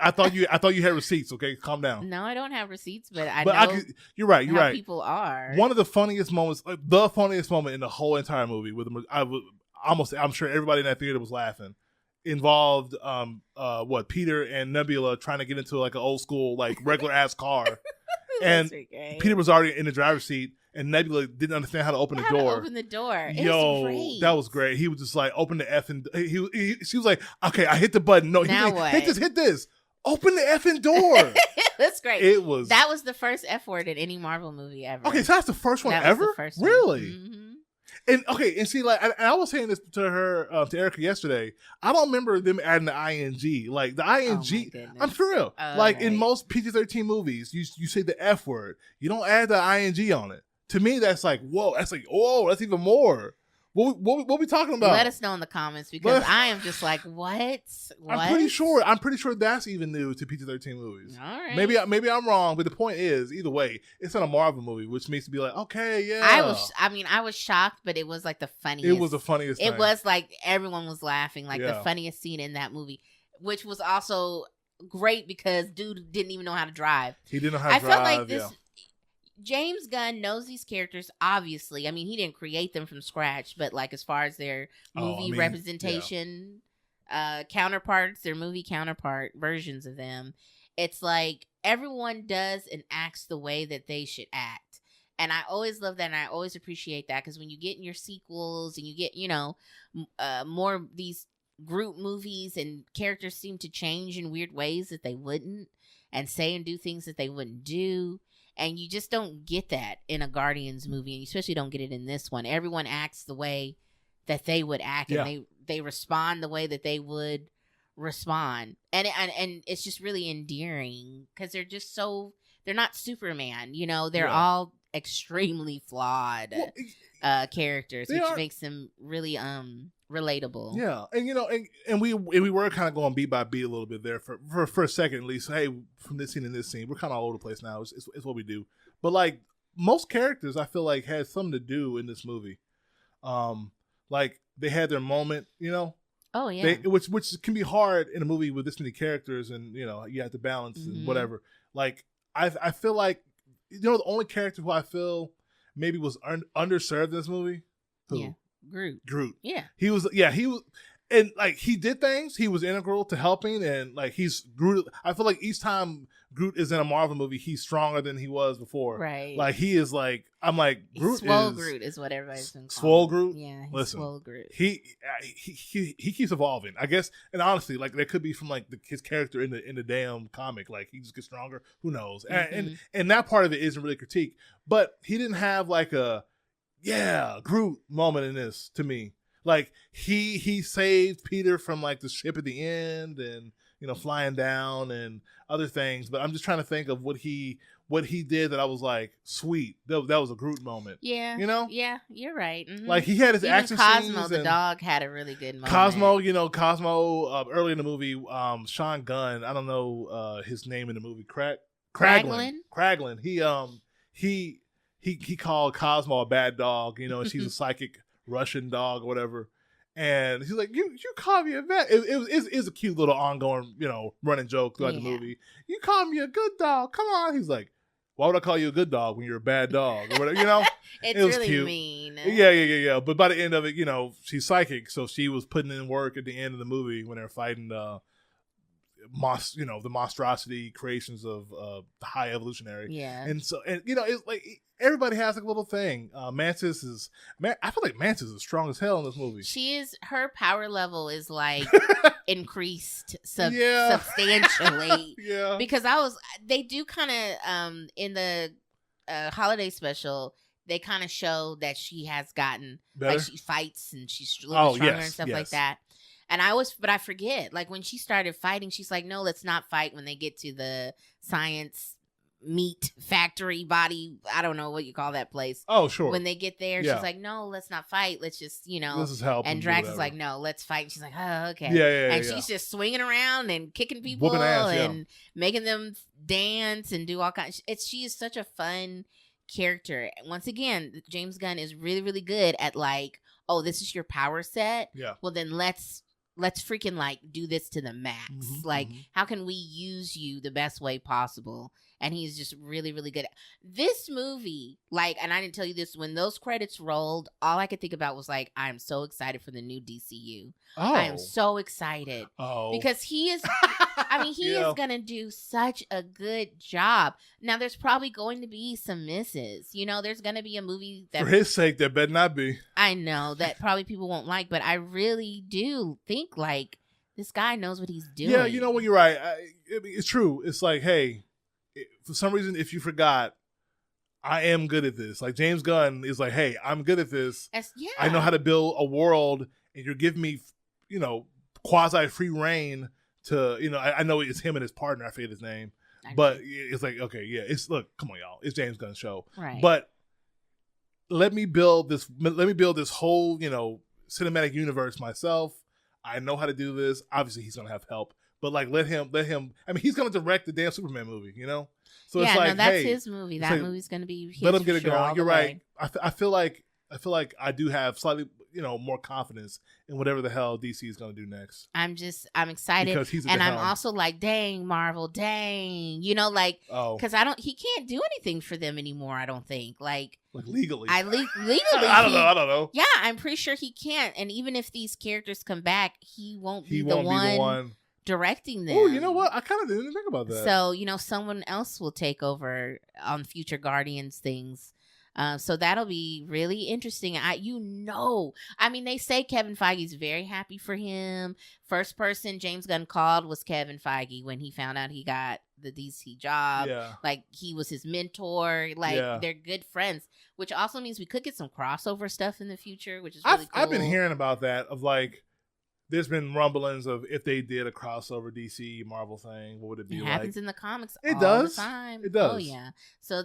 I thought you had receipts. Okay, calm down. No, I don't have receipts, but I know. You're right. People are. One of the funniest moments, the funniest moment in the whole entire movie, I'm sure everybody in that theater was laughing. Involved Peter and Nebula trying to get into like an old school like regular ass car, and Peter was already in the driver's seat, and Nebula didn't understand how to open the door. That was great. He was just like, open the effing. She was like, okay, I hit the button. No, now what? Hit this. Open the effing door. That's great. That was the first F word in any Marvel movie ever. Okay, so that's the first one ever. Was the first really? One. Mm-hmm. And see, like, I was saying this to her, to Erica yesterday. I don't remember them adding the ing. Like the ing, I'm for real. Like in most PG-13 movies, you say the F word. You don't add the ing on it. To me, that's like, whoa. That's like, whoa. That's even more. What we talking about? Let us know in the comments because I am just like, what? I'm pretty sure that's even new to PG-13 movies. All right. Maybe I'm wrong, but the point is, either way, it's not a Marvel movie, which makes me be like, okay, yeah. I was shocked, but it was like the funniest. It was the funniest. It was like everyone was laughing, like the funniest scene in that movie, which was also great because dude didn't even know how to drive. He didn't know how to drive. I felt like this. James Gunn knows these characters, obviously. I mean, he didn't create them from scratch, but like as far as their movie representation, counterparts, their movie counterpart versions of them, it's like everyone does and acts the way that they should act. And I always love that, and I always appreciate that because when you get in your sequels and you get, more of these Groot movies and characters seem to change in weird ways that they wouldn't, and say and do things that they wouldn't do. And you just don't get that in a Guardians movie, and you especially don't get it in this one. Everyone acts the way that they would act, and they respond the way that they would respond. And it's just really endearing because they're just they're not Superman, they're all extremely flawed characters, which makes them really relatable. Yeah, and we were kind of going beat by beat a little bit there for a second at least. Hey, from this scene and this scene, we're kind of all over the place now. It's what we do. But like most characters, I feel like had something to do in this movie. Like they had their moment, Oh yeah, which can be hard in a movie with this many characters, and you have to balance and whatever. Like I feel like the only character who I feel maybe was underserved in this movie. Who? Yeah. Groot. Yeah. He was, and like he did things. He was integral to helping, and like he's Groot. I feel like each time Groot is in a Marvel movie, he's stronger than he was before. Right. Like he is like, I'm like, Groot Groot is what everybody's been calling Swole Groot. Yeah. Listen, Swole Groot. He keeps evolving, I guess. And honestly, like that could be from like his character in the damn comic. Like he just gets stronger. Who knows? And that part of it isn't really critique, but he didn't have like a Groot moment in this to me. Like he saved Peter from like the ship at the end and flying down and other things, but I'm just trying to think of what he did that I was like, sweet. That was a Groot moment. Yeah. Yeah, you're right. Mm-hmm. Like he had his action scenes. Cosmo the dog had a really good moment. Cosmo early in the movie, Sean Gunn, I don't know his name in the movie, Kraglin. He called Cosmo a bad dog, and she's a psychic Russian dog or whatever. And he's like, you call me a bad. It's a cute little ongoing, running joke throughout the movie. You call me a good dog. Come on. He's like, why would I call you a good dog when you're a bad dog or whatever? It's it was really cute. Mean. Yeah. But by the end of it, she's psychic, so she was putting in work at the end of the movie when they're fighting the monstrosity creations of the high evolutionary. Yeah. And so, it's like everybody has like a little thing. Mantis I feel like Mantis is strong as hell in this movie. Her power level is like increased substantially. Yeah. Because they do kind of, in the holiday special, they kind of show that she has gotten, better? Like she fights and she's a little stronger and stuff like yes. that. And but I forget, like when she started fighting, she's like, no, let's not fight when they get to the science meat factory body. I don't know what you call that place. Oh, sure. When they get there, she's like, no, let's not fight. Let's just, this is help. And Drax is like, no, let's fight. And she's like, oh, okay. Yeah. And she's just swinging around and kicking people and making them dance and do all kinds. She is such a fun character. Once again, James Gunn is really, really good at like, oh, this is your power set. Yeah. Well, then let's freaking like do this to the max. How can we use you the best way possible? And he's just really, really good. This movie, and I didn't tell you this, when those credits rolled, all I could think about was like, I'm so excited for the new DCU. Oh. I am so excited. Oh. Because he is, he is going to do such a good job. Now, there's probably going to be some misses. There's going to be a movie that... For his sake, there better not be. I know, that probably people won't like, but I really do think, this guy knows what he's doing. Yeah, you're right. It's true. It's like, hey... For some reason, if you forgot, I am good at this. Like James Gunn is like, hey, I'm good at this. I know how to build a world, and you're giving me, quasi free reign to, I know it's him and his partner. I forget his name, but it's like, okay, yeah. Come on, y'all. It's James Gunn's show, right? But let me build this whole, cinematic universe myself. I know how to do this. Obviously, he's gonna have help. But let him. He's gonna direct the damn Superman movie, So it's like, that's his movie. That movie's gonna be his. Let him get it going. You're right. Way. I feel like I do have slightly, more confidence in whatever the hell DC is gonna do next. I'm excited because I'm also like, dang, Marvel, dang, because he can't do anything for them anymore. I don't think legally. Legally, I don't know. Yeah, I'm pretty sure he can't. And even if these characters come back, he won't be the one directing them. Oh, you know what? I kind of didn't think about that. So, someone else will take over on future Guardians things. So that'll be really interesting. They say Kevin Feige's very happy for him. First person James Gunn called was Kevin Feige when he found out he got the DC job. Yeah. Like, he was his mentor. Like, they're good friends, which also means we could get some crossover stuff in the future, which is really cool. I've been hearing about that, of like, there's been rumblings of if they did a crossover DC Marvel thing, what would it be like? It happens in the comics all the time. It does. Oh, yeah. So,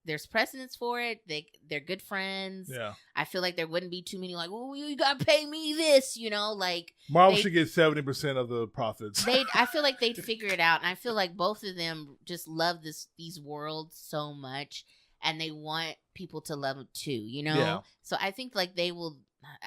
there's precedence for it. They're good friends. Yeah. I feel like there wouldn't be too many like, oh, you gotta pay me this, like Marvel should get 70% of the profits. I feel like they'd figure it out, and I feel like both of them just love these worlds so much, and they want people to love them too. Yeah. So I think like they will,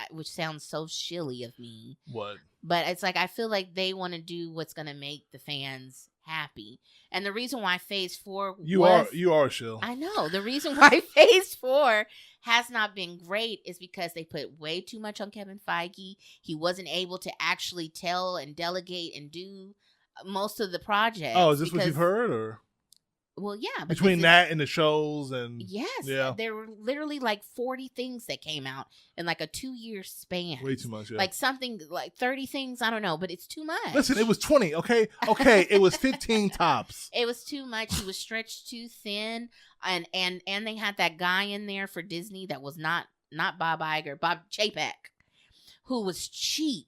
which sounds so shilly of me. What? But it's like I feel like they want to do what's gonna make the fans happy. And the reason why Phase 4 you are a shill. I know. The reason why Phase 4 has not been great is because they put way too much on Kevin Feige. He wasn't able to actually tell and delegate and do most of the projects. Oh, is this what you've heard, or? Well, yeah. Between that and the shows and... Yes. Yeah. There were literally like 40 things that came out in like a 2-year span. Way too much, yeah. Like something like 30 things, I don't know, but it's too much. Listen, it was 20, okay? Okay, it was 15 tops. It was too much. He was stretched too thin. And they had that guy in there for Disney that was not Bob Iger, Bob Chapek, who was cheap,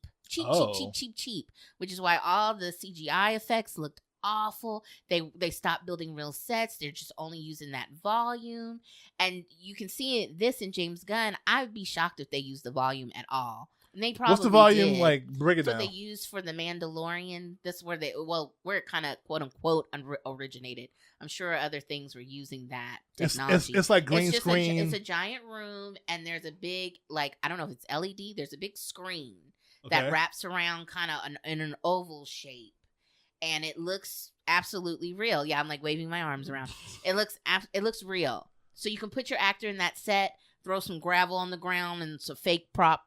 which is why all the CGI effects looked awful. They stopped building real sets. They're just only using that volume, and you can see this in James Gunn. I would be shocked if they used the volume at all. And they probably what's the volume did. like? Break it down. What they used for the Mandalorian. That's where where it kind of quote unquote originated. I'm sure other things were using that technology. It's like green screen. It's a giant room, and there's a big, like, I don't know if it's LED. There's a big screen that wraps around kind of in an oval shape. And it looks absolutely real. Yeah, I'm like waving my arms around. It looks real. So you can put your actor in that set, throw some gravel on the ground and some fake prop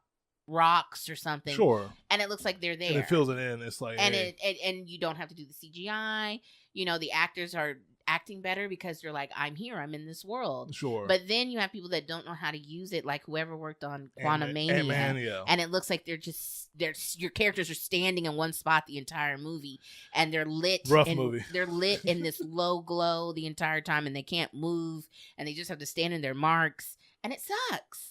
rocks or something. Sure. And it looks like they're there. And it fills it in. It's like, and you don't have to do the CGI. The actors are acting better because they're like, I'm here, I'm in this world. Sure. But then you have people that don't know how to use it, like whoever worked on Quantumania. And it looks like your characters are standing in one spot the entire movie, and they're lit. Movie. They're lit in this low glow the entire time, and they can't move, and they just have to stand in their marks, and it sucks.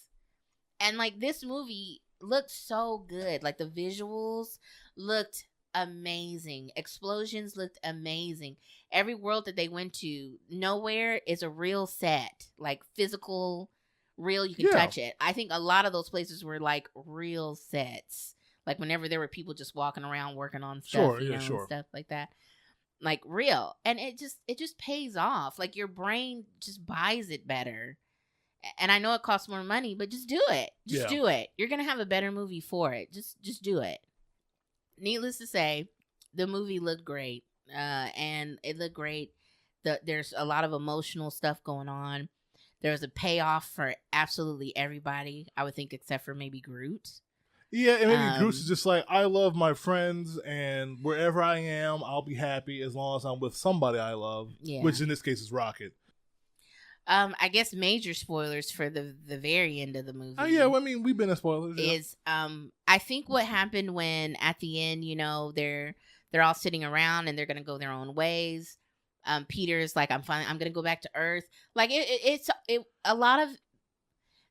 And like, this movie looked so good. Like, the visuals looked amazing. Explosions looked amazing. Every world that they went to, nowhere is a real set, like physical, real, you can touch it. I think a lot of those places were like real sets. Like whenever there were people just walking around working on stuff, and stuff like that. Like real. And it just pays off. Like your brain just buys it better. And I know it costs more money, but just do it. Just do it. You're going to have a better movie for it. Just do it. Needless to say, the movie looked great. And it looked great. There's a lot of emotional stuff going on. There's a payoff for absolutely everybody, I would think, except for maybe Groot. Yeah, and maybe Groot's is just like, I love my friends, and wherever I am, I'll be happy as long as I'm with somebody I love, which in this case is Rocket. I guess major spoilers for the very end of the movie. Oh yeah, well, I mean, we've been in spoilers. Yeah. Is I think what happened when at the end, they're all sitting around and they're gonna go their own ways. Peter's like, I'm gonna go back to Earth. Like it's a lot of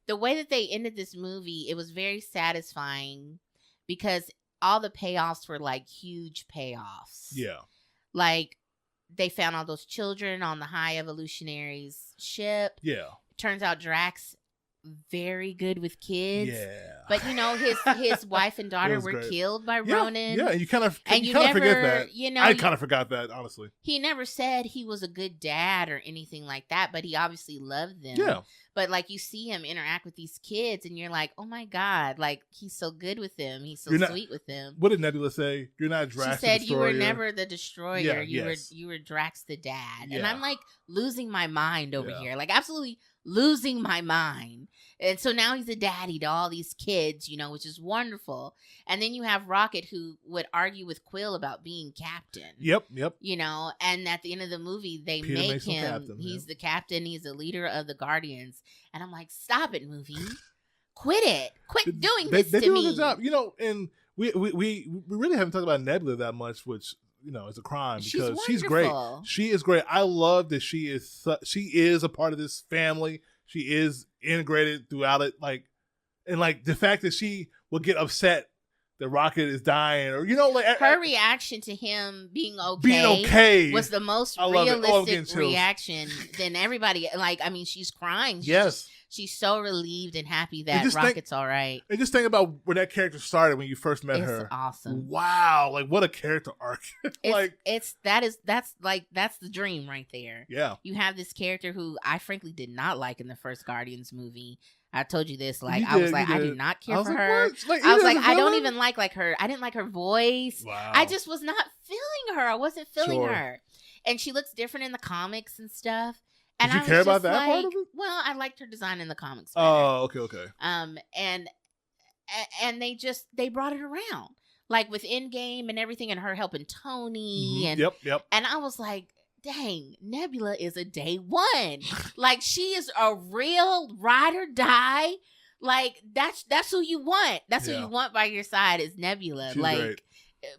the way that they ended this movie. It was very satisfying because all the payoffs were like huge payoffs. Yeah, like they found all those children on the High Evolutionary's ship. Yeah, turns out Drax very good with kids. Yeah, but his wife and daughter were killed by Ronan. Yeah, you kind of forget that. I kind of forgot that, honestly. He never said he was a good dad or anything like that, but he obviously loved them. Yeah. But like you see him interact with these kids, and you're like, oh my god, like he's so good with them. He's so sweet with them. What did Nebula say? You're not Drax. She said the destroyer. You were never the destroyer. Yeah, you were Drax the dad. Yeah. And I'm like losing my mind over here, like absolutely losing my mind. And so now he's a daddy to all these kids, you know, which is wonderful. And then you have Rocket, who would argue with Quill about being captain. Yep. You know, and at the end of the movie, they make him captain, he's the captain, he's the leader of the Guardians. And I'm like, stop it, movie. Quit it. Quit doing this to me. They do a good job. You know, and we really haven't talked about Nebula that much, which, you know, is a crime because she's great. She is great. I love that she is a part of this family. She is integrated throughout it, like, and like the fact that she will get upset that Rocket is dying, or you know, like her reaction to him being okay was the most realistic reaction than everybody. Like, I mean, she's crying. She's so relieved and happy that Rocket's all right. And just think about where that character started when you first met her. Awesome. Wow, like what a character arc. That's the dream right there. Yeah. You have this character who I frankly did not like in the first Guardians movie. I told you this. Like, I did not care for her. I was like, I don't even like her. I didn't like her voice. Wow. I just was not feeling her. I wasn't feeling her. And she looks different in the comics and stuff. And did you care about that part of it? Well, I liked her design in the comics better. Oh, okay. And they brought it around. Like with Endgame and everything, and her helping Tony. And Yep. And I was like, dang, Nebula is a day one. Like, she is a real ride or die. Like, that's who you want. That's who you want by your side is Nebula. She's great.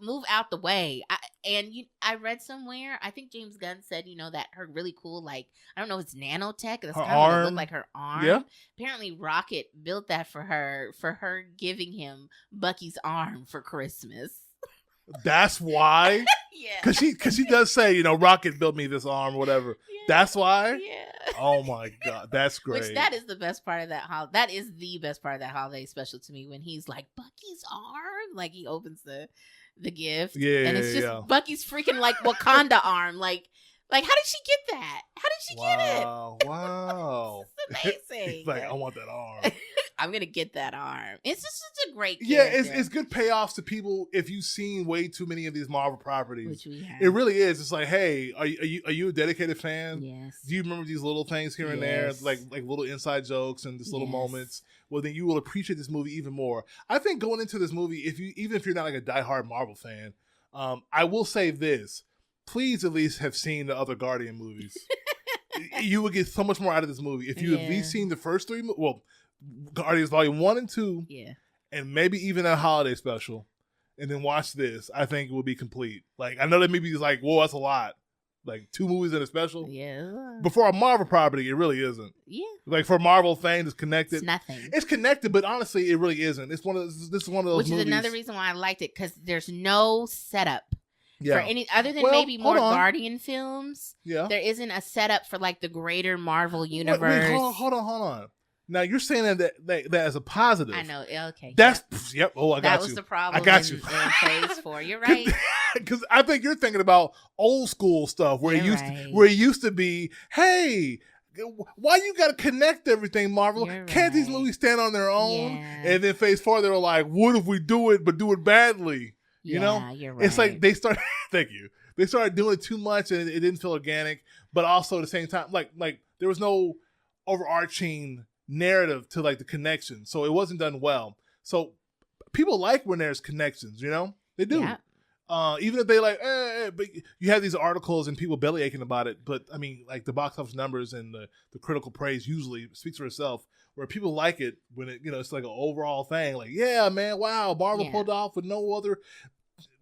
Move out the way. I read somewhere, I think James Gunn said, you know, that her really cool, like, I don't know if it's nanotech. That's kind of what it looked like her arm. Yeah. Apparently Rocket built that for her giving him Bucky's arm for Christmas. That's why? Yeah. Because she does say, you know, Rocket built me this arm or whatever. Yeah. That's why? Yeah. Oh my God. That's great. Which that is the best part of that is the best part of that holiday special to me, when he's like, Bucky's arm? Like, he opens the gift. Yeah. And it's just Bucky's freaking like Wakanda arm. Like, how did she get that? How did she get it? Wow. It's amazing. He's like, I want that arm. I'm going to get that arm. It's just such a great character. character. Yeah, it's good payoffs to people if you've seen way too many of these Marvel properties. Which we have. It really is. It's like, hey, are you a dedicated fan? Yes. Do you remember these little things here and there, like little inside jokes and just little moments? Well, then you will appreciate this movie even more. I think going into this movie, even if you're not like a diehard Marvel fan, I will say this: please at least have seen the other Guardian movies. You would get so much more out of this movie if you at least seen the first three. Well, Guardians Volume 1 and 2, and maybe even a holiday special, and then watch this. I think it will be complete. Like, I know that maybe it's like, whoa, that's a lot. Like 2 movies and a special. Yeah. But for a Marvel property, it really isn't. Yeah. Like for Marvel things, it's connected. It's nothing. It's connected, but honestly, it really isn't. This is one of those Which movies. Which is another reason why I liked it, because there's no setup. For any other than maybe more Guardian films. Yeah. There isn't a setup for like the greater Marvel universe. Wait, hold on. Now you're saying that as a positive. I know. Okay. That's I got you. That was the problem. I got you. In Phase 4. You're right. Because I think you're thinking about old school stuff where it used to be, hey, why you got to connect everything, Marvel? Can't these movies stand on their own? Yeah. And then Phase 4, they were like, what if we do it but do it badly? You know, you're right. It's like they started. Thank you. They started doing it too much, and it didn't feel organic. But also at the same time, like there was no overarching narrative to like the connection, so it wasn't done well. So people like when there's connections, you know, they do. Yeah. Even if they like, but you have these articles and people belly aching about it. But I mean, like the box office numbers and the critical praise usually speaks for itself. Where people like it when it, you know, it's like an overall thing. Like, yeah, man, wow, Marvel pulled off what no other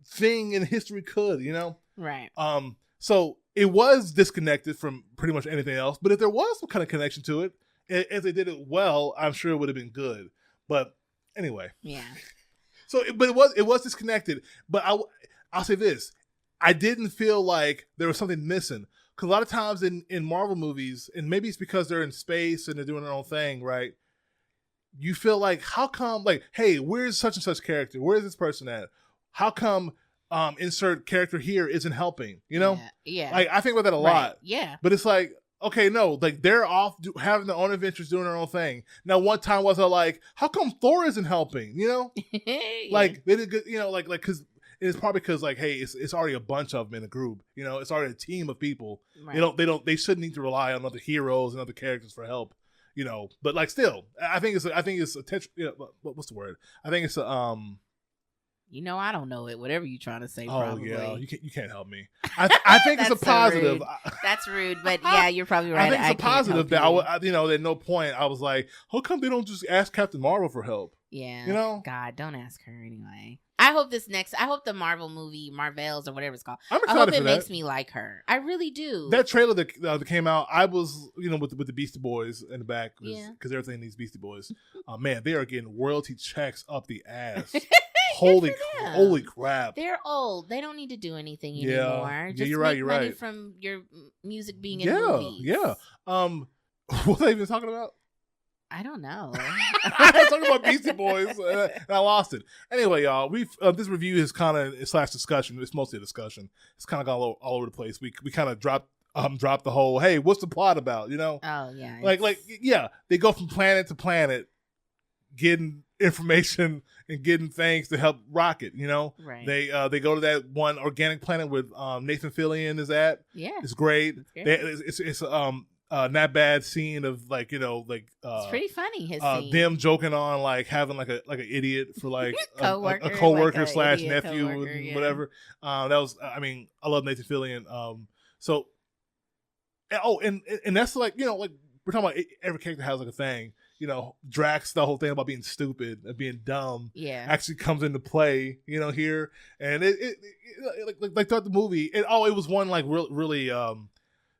thing in history could, you know? Right. So it was disconnected from pretty much anything else. But if there was some kind of connection to it, if they did it well, I'm sure it would have been good. But anyway. Yeah. So, but it was disconnected. But I'll say this: I didn't feel like there was something missing. Because a lot of times in Marvel movies, and maybe it's because they're in space and they're doing their own thing, right? You feel like, how come, like, hey, where's such and such character? Where's this person at? How come insert character here isn't helping? You know? Yeah. Like, I think about that a lot. Yeah. But it's like, okay, no, like they're off having their own adventures, doing their own thing. Now, one time was I like, how come Thor isn't helping? You know? Like, they did good, you know, like, because it's probably because, like, hey, it's already a bunch of them in a group. You know, it's already a team of people. Right. They shouldn't need to rely on other heroes and other characters for help. but like still, I think it's a what's the word? I think it's a I don't know it. Whatever you're trying to say. Oh probably. yeah, you can't help me. I think it's a positive. So that's rude, but yeah, you're probably right. I think it's a positive that at no point I was like, how come they don't just ask Captain Marvel for help? Yeah, God, don't ask her anyway. I hope the Marvel movie, Marvels or whatever it's called. I'm excited I hope it for makes that. me like her. I really do. That trailer that came out, I was with the Beastie Boys in the back because everything needs Beastie Boys. Man, they are getting royalty checks up the ass. Holy crap! They're old. They don't need to do anything anymore. Just you're make right. money from your music being in movies. Yeah. What are they even talking about? I don't know. I was talking about Beastie Boys, and I lost it. Anyway, y'all, we've this review is kind of / discussion. It's mostly a discussion. It's kind of gone all over the place. We kind of dropped the whole. Hey, what's the plot about? Oh yeah. They go from planet to planet, getting information and getting things to help Rocket. Right. They go to that one organic planet where Nathan Fillion is at. Yeah, it's great. It's not bad scene of it's pretty funny. His scene. Them joking on like having like an idiot for like co-worker, a co-worker / nephew co-worker, whatever. That was I love Nathan Fillion. So and that's like like we're talking about every character has like a thing. Drax, the whole thing about being stupid and being dumb, actually comes into play. Here, and it like throughout the movie, it was one like really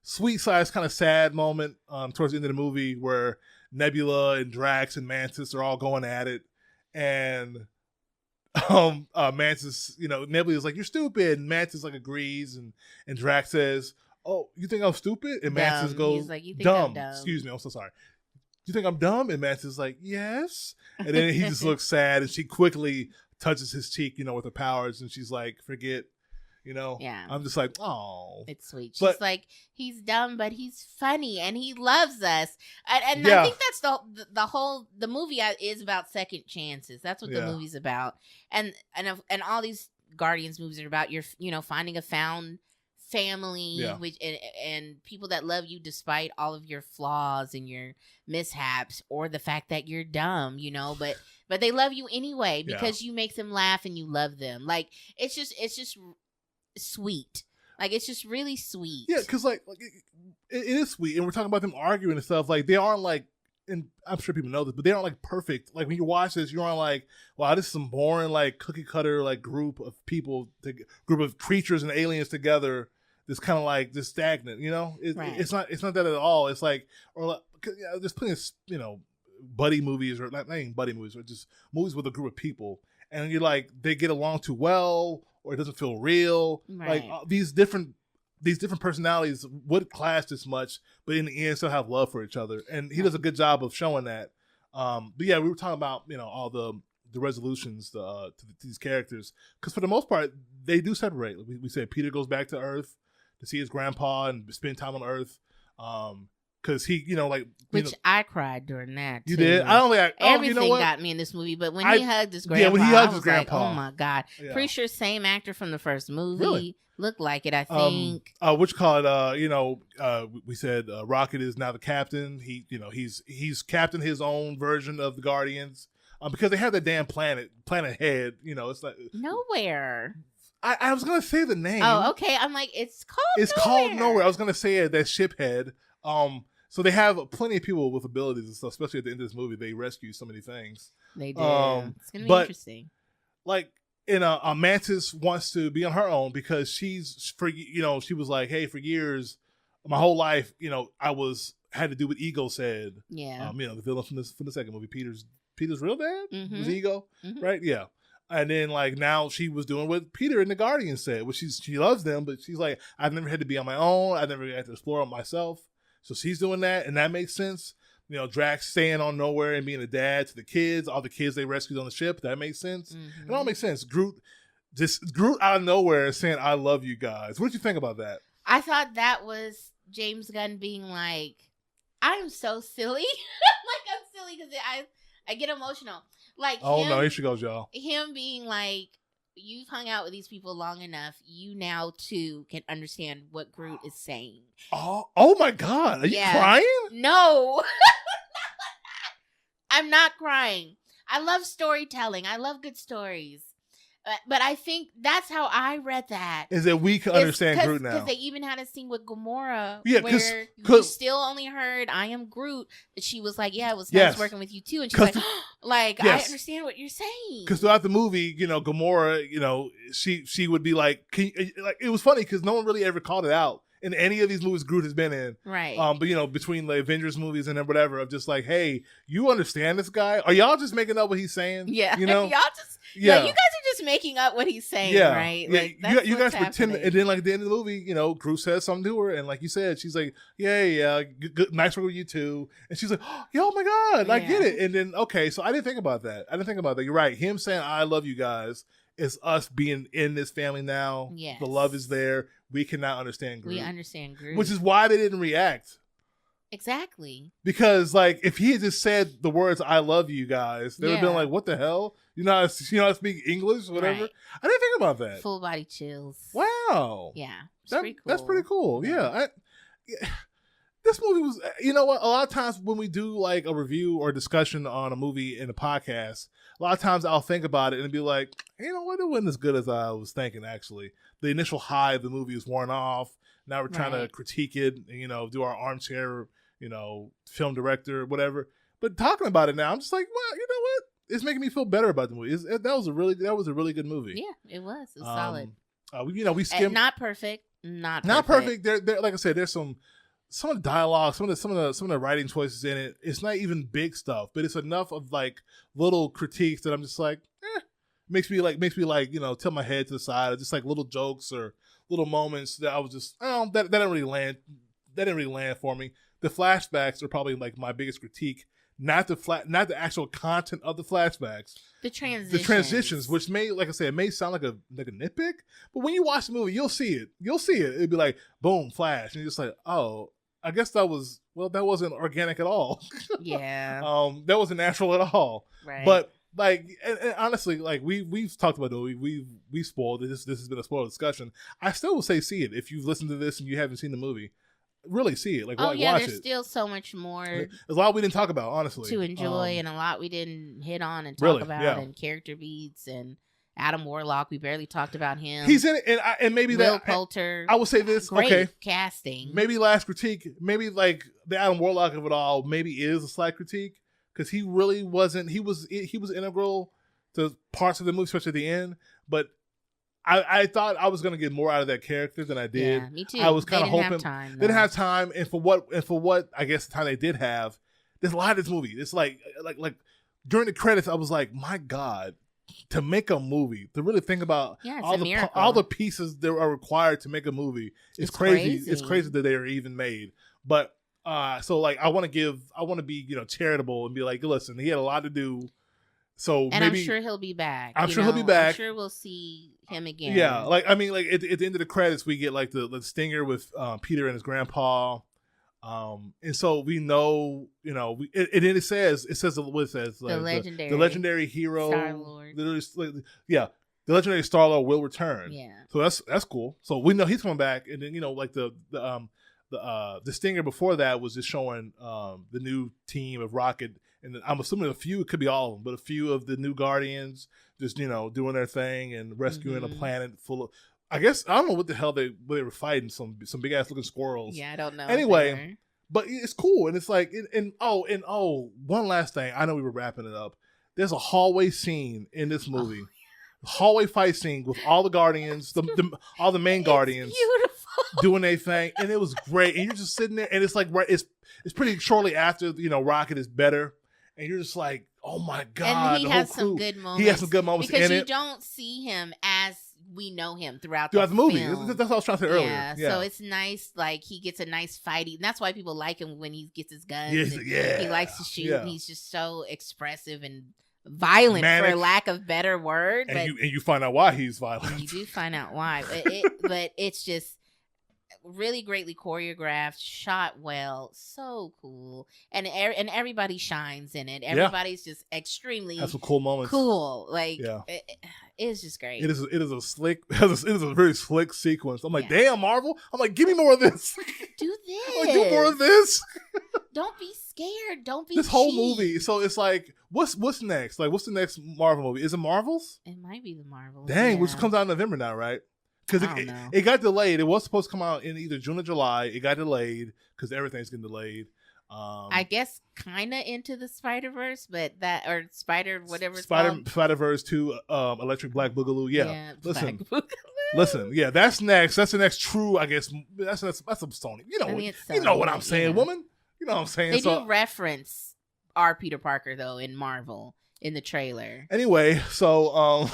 sweet size kind of sad moment towards the end of the movie where Nebula and Drax and Mantis are all going at it, and Mantis, Nebula's like, you're stupid, and Mantis like agrees, and Drax says, oh, you think I'm stupid? And Mantis goes, he's like, you think dumb. I'm dumb. Excuse me, I'm so sorry. You think I'm dumb? And Mantis is like, yes. And then he just looks sad, and she quickly touches his cheek, with her powers, and she's like, forget. Yeah. I'm just like, oh, it's sweet. She's like, he's dumb, but he's funny, and he loves us. And I think that's the movie is about second chances. That's what the movie's about. And all these Guardians movies are about your, finding a found family, which and people that love you despite all of your flaws and your mishaps, or the fact that you're dumb, but they love you anyway because you make them laugh and you love them. Like it's just sweet. Like it's just really sweet. Yeah, because like it is sweet, and we're talking about them arguing and stuff. Like they aren't like, and I'm sure people know this, but they aren't like perfect. Like when you watch this, you aren't like, wow, this is some boring like cookie cutter like group of people, group of creatures and aliens together. That's kind of like just stagnant. It's not that at all. It's like, there's plenty of buddy movies, or not even buddy movies, or just movies with a group of people, and you're like, they get along too well, or it doesn't feel real. Right. Like these different personalities would clash this much, but in the end still have love for each other, and he does a good job of showing that. But yeah, we were talking about all the resolutions to these characters, because for the most part they do separate. We said Peter goes back to Earth to see his grandpa and spend time on Earth. Because he, I cried during that. You too. did? I don't think everything got me in this movie, but when he hugged his grandpa, when he hugged his grandpa, grandpa, like, oh my God. Yeah. Pretty sure same actor from the first movie. Really? Looked like it, I think. Which call it, we said Rocket is now the captain. He, he's captained his own version of the Guardians. Because they have that damn planet head, it's like Nowhere. I was gonna say the name. Oh, okay. I'm like, it's called Nowhere. I was gonna say that ship head. So they have plenty of people with abilities and stuff. Especially at the end of this movie, they rescue so many things. They do. It's gonna be interesting. Like, Mantis wants to be on her own because she was like, hey, for years, my whole life, I had to do what Ego said. Yeah. The villain from the second movie, Peter's real dad was Ego, Mm-hmm. right? Yeah. And then like now she was doing what Peter and the Guardians said, which she loves them, but she's like, I've never had to be on my own. I've never had to explore on myself. So she's doing that, and that makes sense. Drax staying on Nowhere and being a dad to the kids, all the kids they rescued on the ship, that makes sense. Mm-hmm. It all makes sense. Groot out of nowhere saying, I love you guys. What did you think about that? I thought that was James Gunn being like, I'm so silly. Like, I'm silly because I get emotional. Like, oh no, here she goes, y'all. Him being like, you've hung out with these people long enough. You now too can understand what Groot is saying. Oh my God, are you crying? No. I'm not crying. I love storytelling. I love good stories. But I think that's how I read that. Is that we can understand Groot now. Because they even had a scene with Gamora where you still only heard, I am Groot. She was like, yeah, it was nice working with you too. And she's like, I understand what you're saying. Because throughout the movie, Gamora, she would be like, it was funny because no one really ever called it out. In any of these movies Groot has been in. Right. But, between the Avengers movies and then whatever, of just like, hey, you understand this guy? Are y'all just making up what he's saying? Yeah. Y'all just, you guys are just making up what he's saying, right? Yeah. You guys pretend. And then, like, at the end of the movie, Groot says something to her. And like you said, she's like, yeah, good, nice work with you too. And she's like, oh my God, I get it. And then, okay, so I didn't think about that. You're right. Him saying, I love you guys is us being in this family now. Yes. The love is there. We cannot understand Groot. We understand Groot. Which is why they didn't react. Exactly. Because, like, if he had just said the words, I love you guys, they would have been like, what the hell? You know how to speak English? Whatever. Right. I didn't think about that. Full body chills. Wow. Yeah. Pretty cool. That's pretty cool. Yeah. This movie was, you know what? A lot of times when we do, like, a review or discussion on a movie in a podcast, a lot of times I'll think about it and be like, you know what? It wasn't as good as I was thinking, actually. The initial high of the movie is worn off. Now we're trying to critique it and, do our armchair, film director, whatever. But talking about it now, I'm just like, well, you know what? It's making me feel better about the movie. That was a really good movie. Yeah, it was. It was solid. We skimmed. Not perfect. Not perfect. There, like I said, there's some of the dialogue, some of the writing choices in it. It's not even big stuff, but it's enough of like little critiques that I'm just like, makes me like tilt my head to the side, or just like little jokes or little moments that I was just that didn't really land. That didn't really land for me. The flashbacks are probably like my biggest critique. Not the actual content of the flashbacks. The transitions, which may, like I said, it may sound like a nitpick, but when you watch the movie, you'll see it. It'd be like, boom, flash, and you're just like, oh, I guess that wasn't organic at all. Yeah. That wasn't natural at all. Right. But like, and honestly, like we've talked about it. We spoiled it. This has been a spoiled discussion. I still will say, see it if you've listened to this and you haven't seen the movie. Really see it. Like, watch there's it. Still so much more. There's a lot we didn't talk about, honestly, to enjoy, and a lot we didn't hit on and talk about, and character beats, and Adam Warlock. We barely talked about him. He's in it, and maybe Will Poulter. I will say this. Great casting. Maybe last critique. Maybe like the Adam Warlock of it all. Maybe is a slight critique because he really wasn't. He was integral to parts of the movie, especially at the end, but. I thought I was gonna get more out of that character than I did. Yeah, me too. I was kind of hoping they didn't have time, and for what I guess the time they did have, there's a lot of this movie. It's like during the credits, I was like, my God, to make a movie, to really think about all the pieces that are required to make a movie, it's crazy. It's crazy that they are even made. But so like I want to be charitable and be like, listen, he had a lot to do. So and maybe, I'm sure he'll be back. I'm sure he'll be back. I'm sure we'll see him again. Yeah, like I mean, like at the end of the credits, we get like the stinger with Peter and his grandpa, and so we know, it says like the legendary hero, Star-Lord. The legendary Star-Lord will return. Yeah, so that's cool. So we know he's coming back, and then like the stinger before that was just showing the new team of Rocket. And I'm assuming it could be all of them, but a few of the new Guardians just, doing their thing and rescuing a planet full of, I guess, I don't know what the hell they were fighting, some big ass looking squirrels. Yeah, I don't know. Anyway, but it's cool. And it's like, one last thing. I know we were wrapping it up. There's a hallway scene in this movie. Hallway fight scene with all the Guardians, all the main Guardians doing their thing. And it was great. And you're just sitting there and it's like, it's pretty shortly after, Rocket is better. And you're just like, oh my God. And he has some good moments. He has some good moments because in it. Because you don't see him as we know him throughout the movie. Film. That's what I was trying to say earlier. Yeah, so it's nice. Like, he gets a nice fighting. That's why people like him when he gets his guns. He likes to shoot. And he's just so expressive and violent, for lack of better word. And you find out why he's violent. You do find out why. But it's just really greatly choreographed, shot well, so cool, and everybody shines in it. Everybody's just extremely. That's some cool moments. Cool, like it's just great. It is a very slick sequence. I'm like, damn, Marvel. I'm like, give me more of this. Do this. I'm like, do more of this. Don't be scared. Don't be this whole cheap. movie. So it's like, what's next? Like, what's the next Marvel movie? Is it Marvels? It might be the Marvels. Dang, yeah. which comes out in November now, right? Because it got delayed. It was supposed to come out in either June or July. It got delayed because everything's getting delayed. I guess kind of into the Spider-Verse, but that or Spider-Verse 2, Electric Black Boogaloo. Yeah, listen, Black Boogaloo. Listen. Yeah, that's next. That's the next true. I guess that's a Sony. You know what I'm saying, woman. You know what I'm saying. They do reference our Peter Parker though in Marvel in the trailer. Anyway, so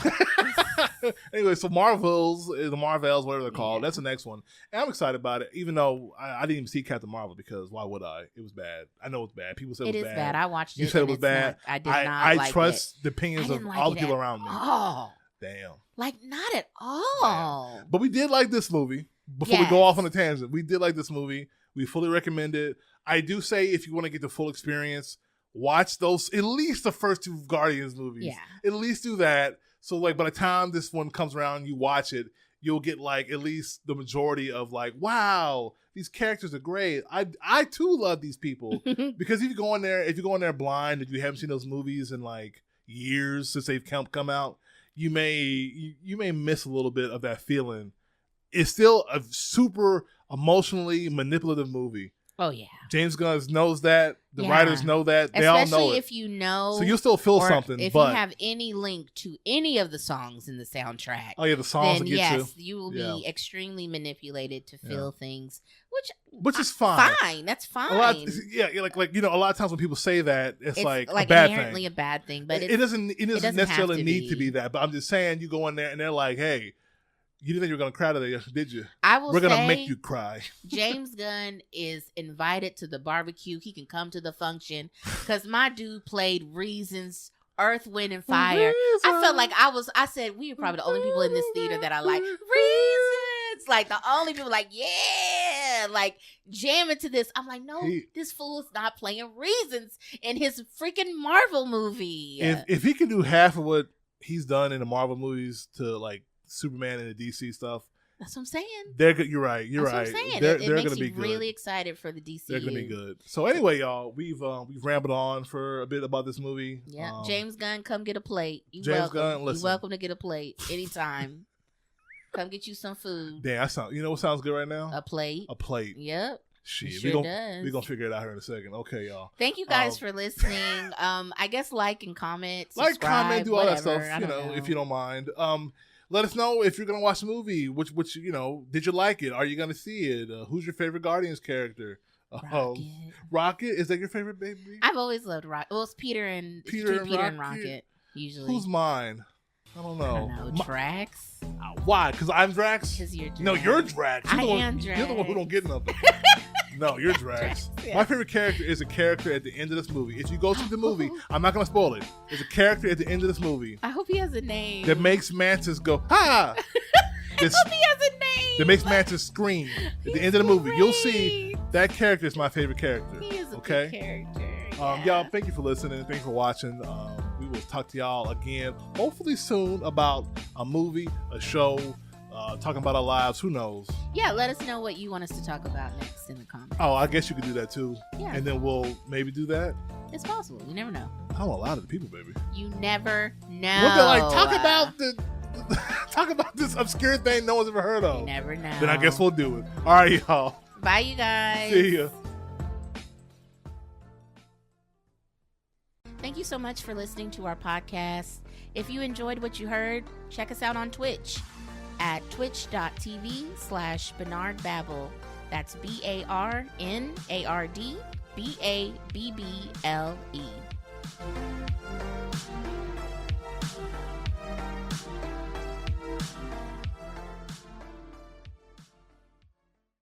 so Marvels, whatever they're called, that's the next one. And I'm excited about it, even though I didn't even see Captain Marvel because why would I? It was bad. I know it's bad. People said it was bad. It is bad. I watched it. You said it was bad. I did not like it. I trust the opinions of all the people around me. Oh, damn. Like not at all. Damn. But we did like this movie. Before we go off on a tangent, we did like this movie. We fully recommend it. I do say if you want to get the full experience, watch those, at least the first 2 Guardians movies. Yeah. At least do that. So like by the time this one comes around, you watch it, you'll get like at least the majority of like, wow, these characters are great. I too love these people. Because if you go in there blind and you haven't seen those movies in like years since they've come out, you may miss a little bit of that feeling. It's still a super emotionally manipulative movie. Oh yeah, James Gunn knows that. The writers know that. They all know it. Especially if you know. So you'll still feel something. If you have any link to any of the songs in the soundtrack. Oh yeah, the songs. Then will get you will be extremely manipulated to feel things, which is fine. Fine, that's fine. A lot of times when people say that, it's like a bad inherently thing. A bad thing, but it doesn't necessarily need to be that. But I'm just saying, you go in there and they're like, hey. You didn't think you were going to cry today, did you? We're going to make you cry. James Gunn is invited to the barbecue. He can come to the function because my dude played Reasons, Earth, Wind, and Fire. I felt like I said, we are probably the only people in this theater that I like. Reasons! Like the only people like, yeah! Like jamming to this. I'm like, no, this fool is not playing Reasons in his freaking Marvel movie. If he can do half of what he's done in the Marvel movies to like, Superman and the DC stuff. That's what I'm saying. They're good. You're right. You're right. What I'm saying. They're going to be good. Really excited for the DCU. They're going to be good. So anyway, y'all, we've rambled on for a bit about this movie. Yeah, James Gunn, come get a plate. James Gunn, listen. You're welcome to get a plate anytime. Come get you some food. Damn, you know what sounds good right now? A plate. A plate. Yep. Shit, we're gonna figure it out here in a second. Okay, y'all. Thank you guys for listening. I guess like and comment, subscribe, like, comment, do all whatever. that stuff. If you don't mind. Let us know if you're gonna watch the movie. Which did you like it? Are you gonna see it? Who's your favorite Guardians character? Rocket. Is that your favorite baby? I've always loved Rocket. Well, it's Peter and Rocket. Usually. Who's mine? I don't know. Drax. Why? Because I'm Drax? Because you're Drax. No, you're Drax. I am Drax. You're the one who don't get nothing. No, you're Drax. Yeah. My favorite character is a character at the end of this movie. If you go see the movie, I'm not going to spoil it. There's a character at the end of this movie. I hope he has a name. That makes Mantis go, ha! I hope he has a name. That makes Mantis scream at the end of the movie. You'll see that character is my favorite character. He is a good character. Yeah. Y'all, thank you for listening. Thanks for watching. We will talk to y'all again, hopefully soon, about a movie, a show, talking about our lives. Who knows? Yeah, let us know what you want us to talk about next in the comments. Oh, I guess you could do that too. Yeah. And then we'll maybe do that. It's possible. You never know. I don't know a lot of the people, baby. You never know. We'll be like, talk about this obscure thing no one's ever heard of. You never know. Then I guess we'll do it. All right, y'all. Bye, you guys. See ya. Thank you so much for listening to our podcast. If you enjoyed what you heard, check us out on Twitch at twitch.tv/Barnard Babble. That's BARNARD BABBLE.